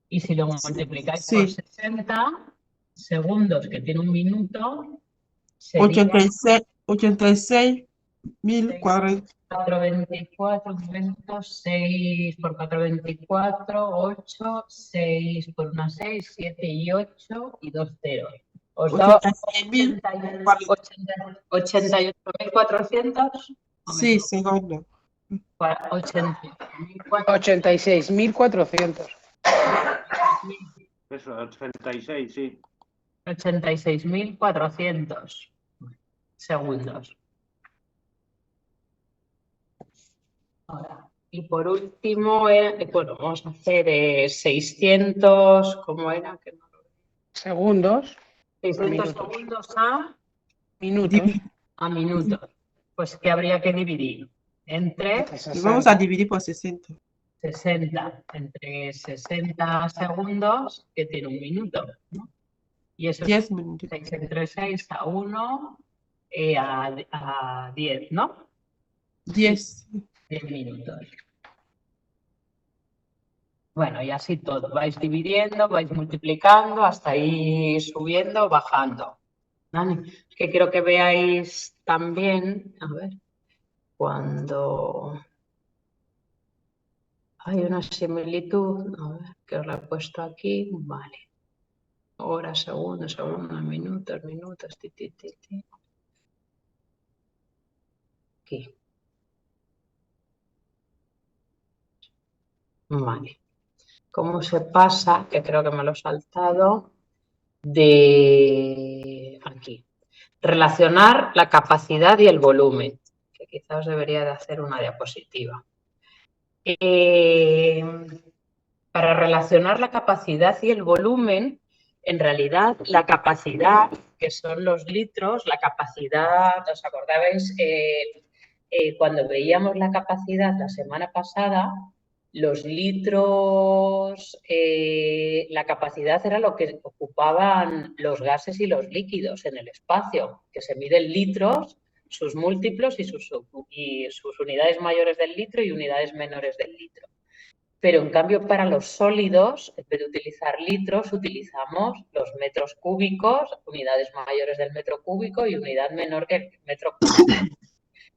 Y si lo multiplicáis por 60 segundos, que tiene un minuto, sería 86.040. 424, 6 por 4, 24, 8, 6 por 1, 6, 7 y 8 y 2 ceros. Os da 88.400. Sí, segundo. 86.400. Eso, 86, sí. 86.400 segundos. Ahora, y por último, bueno, vamos a hacer 600, ¿cómo era? Segundos. 600 segundos a Minutos. minutos. Pues que habría que dividir entre Vamos a dividir por 60. 60, entre 60 segundos, que tiene un minuto, ¿no? Y eso 10 minutos. 6 entre 6 a 1 a 10, ¿no? 10. 10 minutos. Bueno, y así todo. Vais dividiendo, vais multiplicando, hasta ir subiendo, bajando. ¿Vale? Es que quiero que veáis también, a ver, cuando hay una similitud, a ver, que os la he puesto aquí, vale. Horas, segundos, minutos, Aquí. Vale. ¿Cómo se pasa? Que creo que me lo he saltado. De aquí. Relacionar la capacidad y el volumen, que quizás debería de hacer una diapositiva. Para relacionar la capacidad y el volumen, en realidad la capacidad, que son los litros, la capacidad, ¿os acordabais? Cuando veíamos la capacidad la semana pasada, los litros, la capacidad era lo que ocupaban los gases y los líquidos en el espacio, que se miden litros, sus múltiplos y sus unidades mayores del litro y unidades menores del litro. Pero en cambio para los sólidos, en vez de utilizar litros, utilizamos los metros cúbicos, unidades mayores del metro cúbico y unidad menor que el metro cúbico.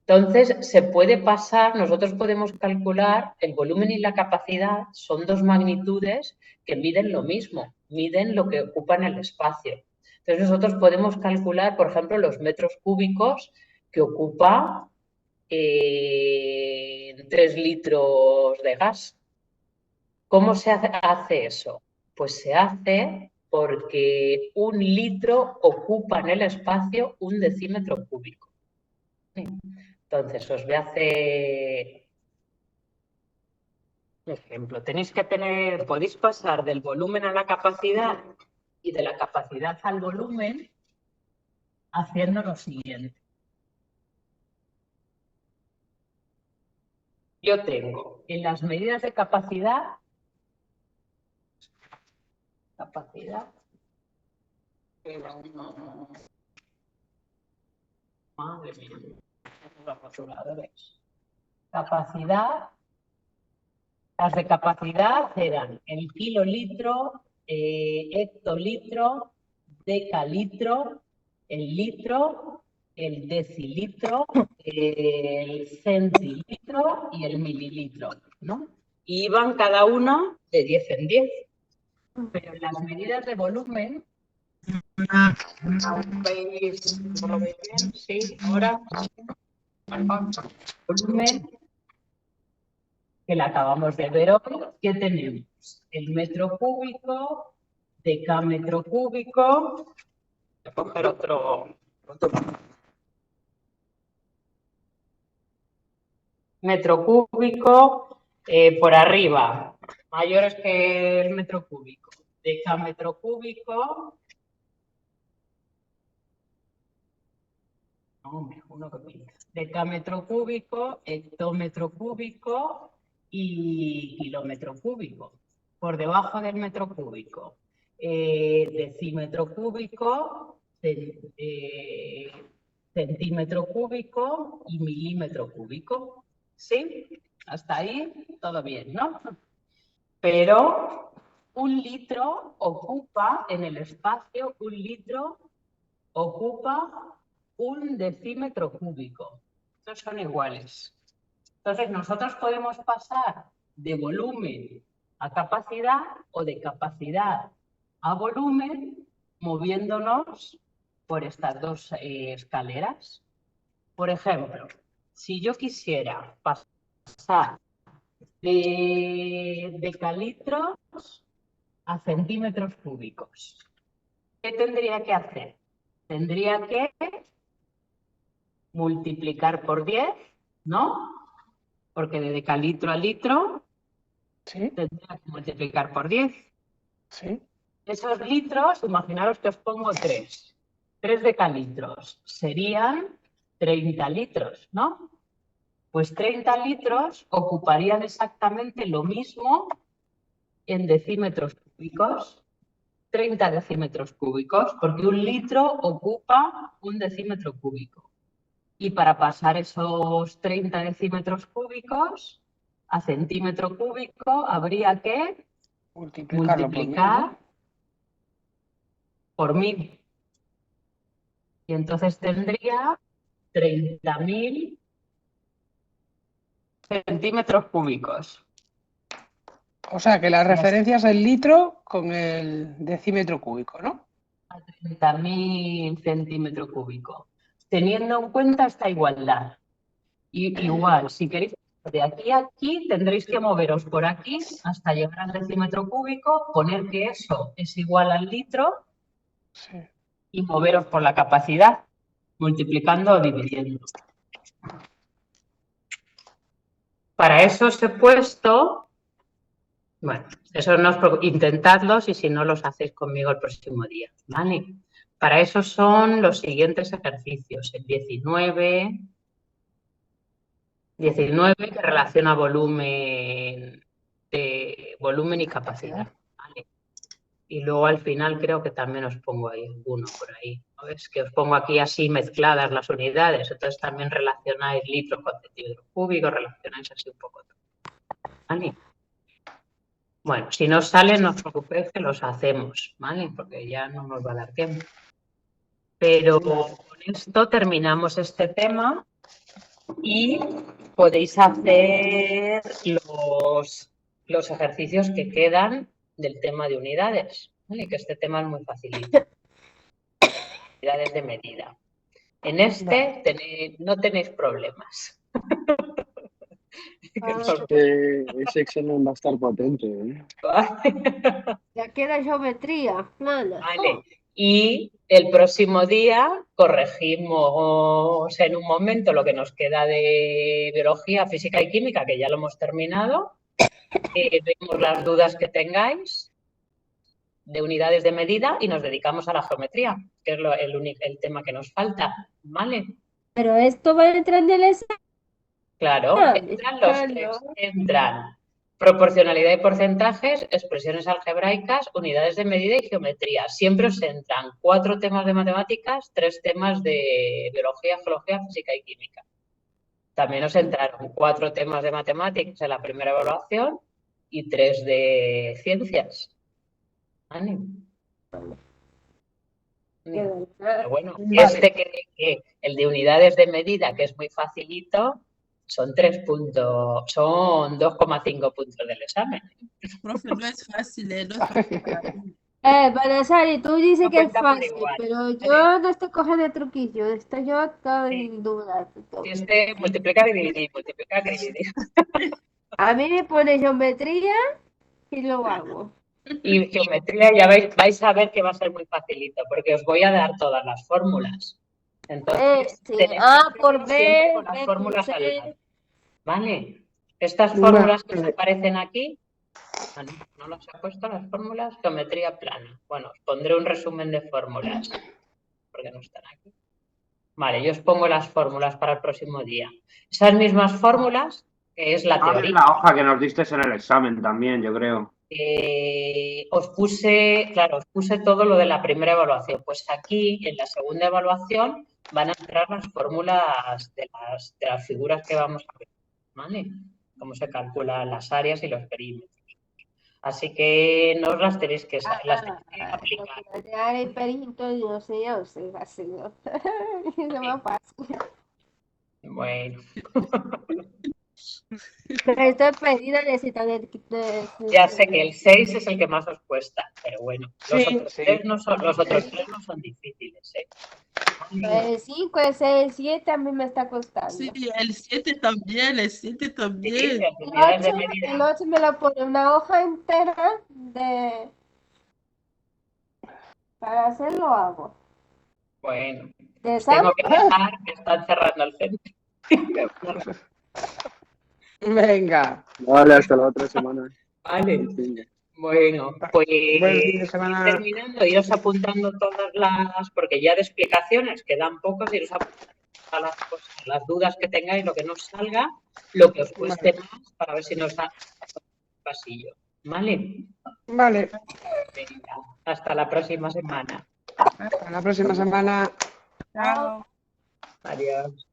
Entonces, se puede pasar, nosotros podemos calcular el volumen y la capacidad, son dos magnitudes que miden lo mismo, miden lo que ocupan el espacio. Entonces, nosotros podemos calcular, por ejemplo, los metros cúbicos que ocupa 3 litros de gas. ¿Cómo se hace eso? Pues se hace porque 1 litro ocupa en el espacio 1 decímetro cúbico. Entonces, os voy a hacer un ejemplo. Podéis pasar del volumen a la capacidad y de la capacidad al volumen haciendo lo siguiente. Yo tengo en las medidas de capacidad, madre mía, los rotuladores. Capacidad, las de capacidad eran el kilolitro, hectolitro, decalitro, el litro, el decilitro, el centilitro y el mililitro, ¿no? Y iban cada uno de 10 en 10. Pero en las medidas de volumen, ¿veis? ¿No lo veis bien? Sí, ahora. Volumen, que la acabamos de ver hoy, ¿qué tenemos? El metro cúbico, decámetro cúbico. Voy a coger otro. Metro cúbico, por arriba, mayores que el metro cúbico. Decámetro cúbico. Uno que pinta. Decámetro cúbico, hectómetro cúbico y kilómetro cúbico. Por debajo del metro cúbico, decímetro cúbico, centímetro cúbico y milímetro cúbico. ¿Sí? Hasta ahí todo bien, ¿no? Pero 1 litro ocupa en el espacio, 1 litro ocupa 1 decímetro cúbico. Estos son iguales. Entonces, nosotros podemos pasar de volumen a capacidad o de capacidad a volumen moviéndonos por estas dos escaleras. Por ejemplo, si yo quisiera pasar de decalitros a centímetros cúbicos, ¿qué tendría que hacer? Tendría que multiplicar por 10, ¿no? Porque de decalitro a litro, ¿Sí? tendría que multiplicar por 10. ¿Sí? Esos litros, imaginaros que os pongo 3. 3 decalitros serían 30 litros, ¿no? Pues 30 litros ocuparían exactamente lo mismo en decímetros cúbicos. 30 decímetros cúbicos, porque 1 litro ocupa 1 decímetro cúbico. Y para pasar esos 30 decímetros cúbicos a centímetro cúbico habría que multiplicar por 1000. Y entonces tendría 30.000 centímetros cúbicos. O sea, que la referencia es el litro con el decímetro cúbico, ¿no? A 30.000 centímetros cúbicos. Teniendo en cuenta esta igualdad. Y igual, si queréis, de aquí a aquí tendréis que moveros por aquí hasta llegar al decímetro cúbico, poner que eso es igual al litro Sí. y moveros por la capacidad. multiplicando o dividiendo. Para eso os he puesto, bueno, eso no os intentadlos y si no los hacéis conmigo el próximo día, ¿vale? Para eso son los siguientes ejercicios, el 19 que relaciona volumen y capacidad, ¿vale? Y luego al final creo que también os pongo ahí alguno por ahí. ¿No? Es que os pongo aquí así mezcladas las unidades, entonces también relacionáis litros con centímetros cúbicos, relacionáis así un poco todo. ¿Vale? Bueno, si no os sale, no os preocupéis que los hacemos, ¿vale? Porque ya no nos va a dar tiempo. Pero con esto terminamos este tema y podéis hacer los ejercicios que quedan del tema de unidades, ¿vale? Que este tema es muy facilito. Unidades de medida. En este no tenéis problemas. Ese examen va a estar potente, ¿eh? Ya queda geometría plana. Vale. Y el próximo día corregimos en un momento lo que nos queda de biología, física y química, que ya lo hemos terminado. Vemos las dudas que tengáis de unidades de medida y nos dedicamos a la geometría, que es el tema que nos falta, ¿vale? Pero esto va a entrar en el examen. Claro, entran los tres, entran proporcionalidad y porcentajes, expresiones algebraicas, unidades de medida y geometría. Siempre os entran 4 temas de matemáticas, 3 temas de biología, geología, física y química. También os entraron 4 temas de matemáticas en la primera evaluación y 3 de ciencias. ¿Vale? Pero bueno, que el de unidades de medida, que es muy facilito, son 3 puntos, son 2,5 puntos del examen. Profe, no es fácil, no es fácil para mí. Vanessari, tú dices No que es cuenta por fácil, igual, pero ¿vale? yo no estoy cogiendo el truquillo, estoy yo estoy en duda. Si multiplicar y dividir, multiplicar y dividir. A mí me pone geometría y lo hago. Y geometría ya vais a ver que va a ser muy facilito, porque os voy a dar todas las fórmulas. Entonces, Sí. tenéis A que por hacerlo siempre B, con las B fórmulas por al C. lado. ¿Vale? Estas fórmulas que os aparecen aquí, ¿no las he puesto las fórmulas? Geometría plana. Bueno, os pondré un resumen de fórmulas, porque no están aquí. Vale, yo os pongo las fórmulas para el próximo día. Esas mismas fórmulas, que es la teoría. La hoja que nos diste en el examen también, yo creo. Os puse todo lo de la primera evaluación. Pues aquí, en la segunda evaluación, van a entrar las fórmulas de las figuras que vamos a ver, ¿vale? Cómo se calculan las áreas y los perímetros. Así que no os las tenéis que aplicar. El perímetro, yo sé, así, ¿no? Es más fácil. Bueno. Pero estoy perdida, necesitan Ya sé que el 6 es el que más os cuesta, pero bueno, los otros tres no son difíciles, ¿eh? El 5, el 6, el 7 a mí me está costando. Sí, el 7 también, el 7 también. Sí, unidades de medida. El 8 me lo pone una hoja entera para hacerlo hago. Bueno, ¿De tengo que dejar que están cerrando el centro. Venga. Vale, hasta la otra semana. Vale. Bueno, pues Buen fin de semana. terminando, iros apuntando todas porque ya de explicaciones quedan pocos, iros apuntando todas las cosas, las dudas que tengáis, lo que nos salga, lo que os cueste más, para ver si nos da pasillo. ¿Vale? Vale. Venga, hasta la próxima semana. Hasta la próxima semana. Chao. Adiós.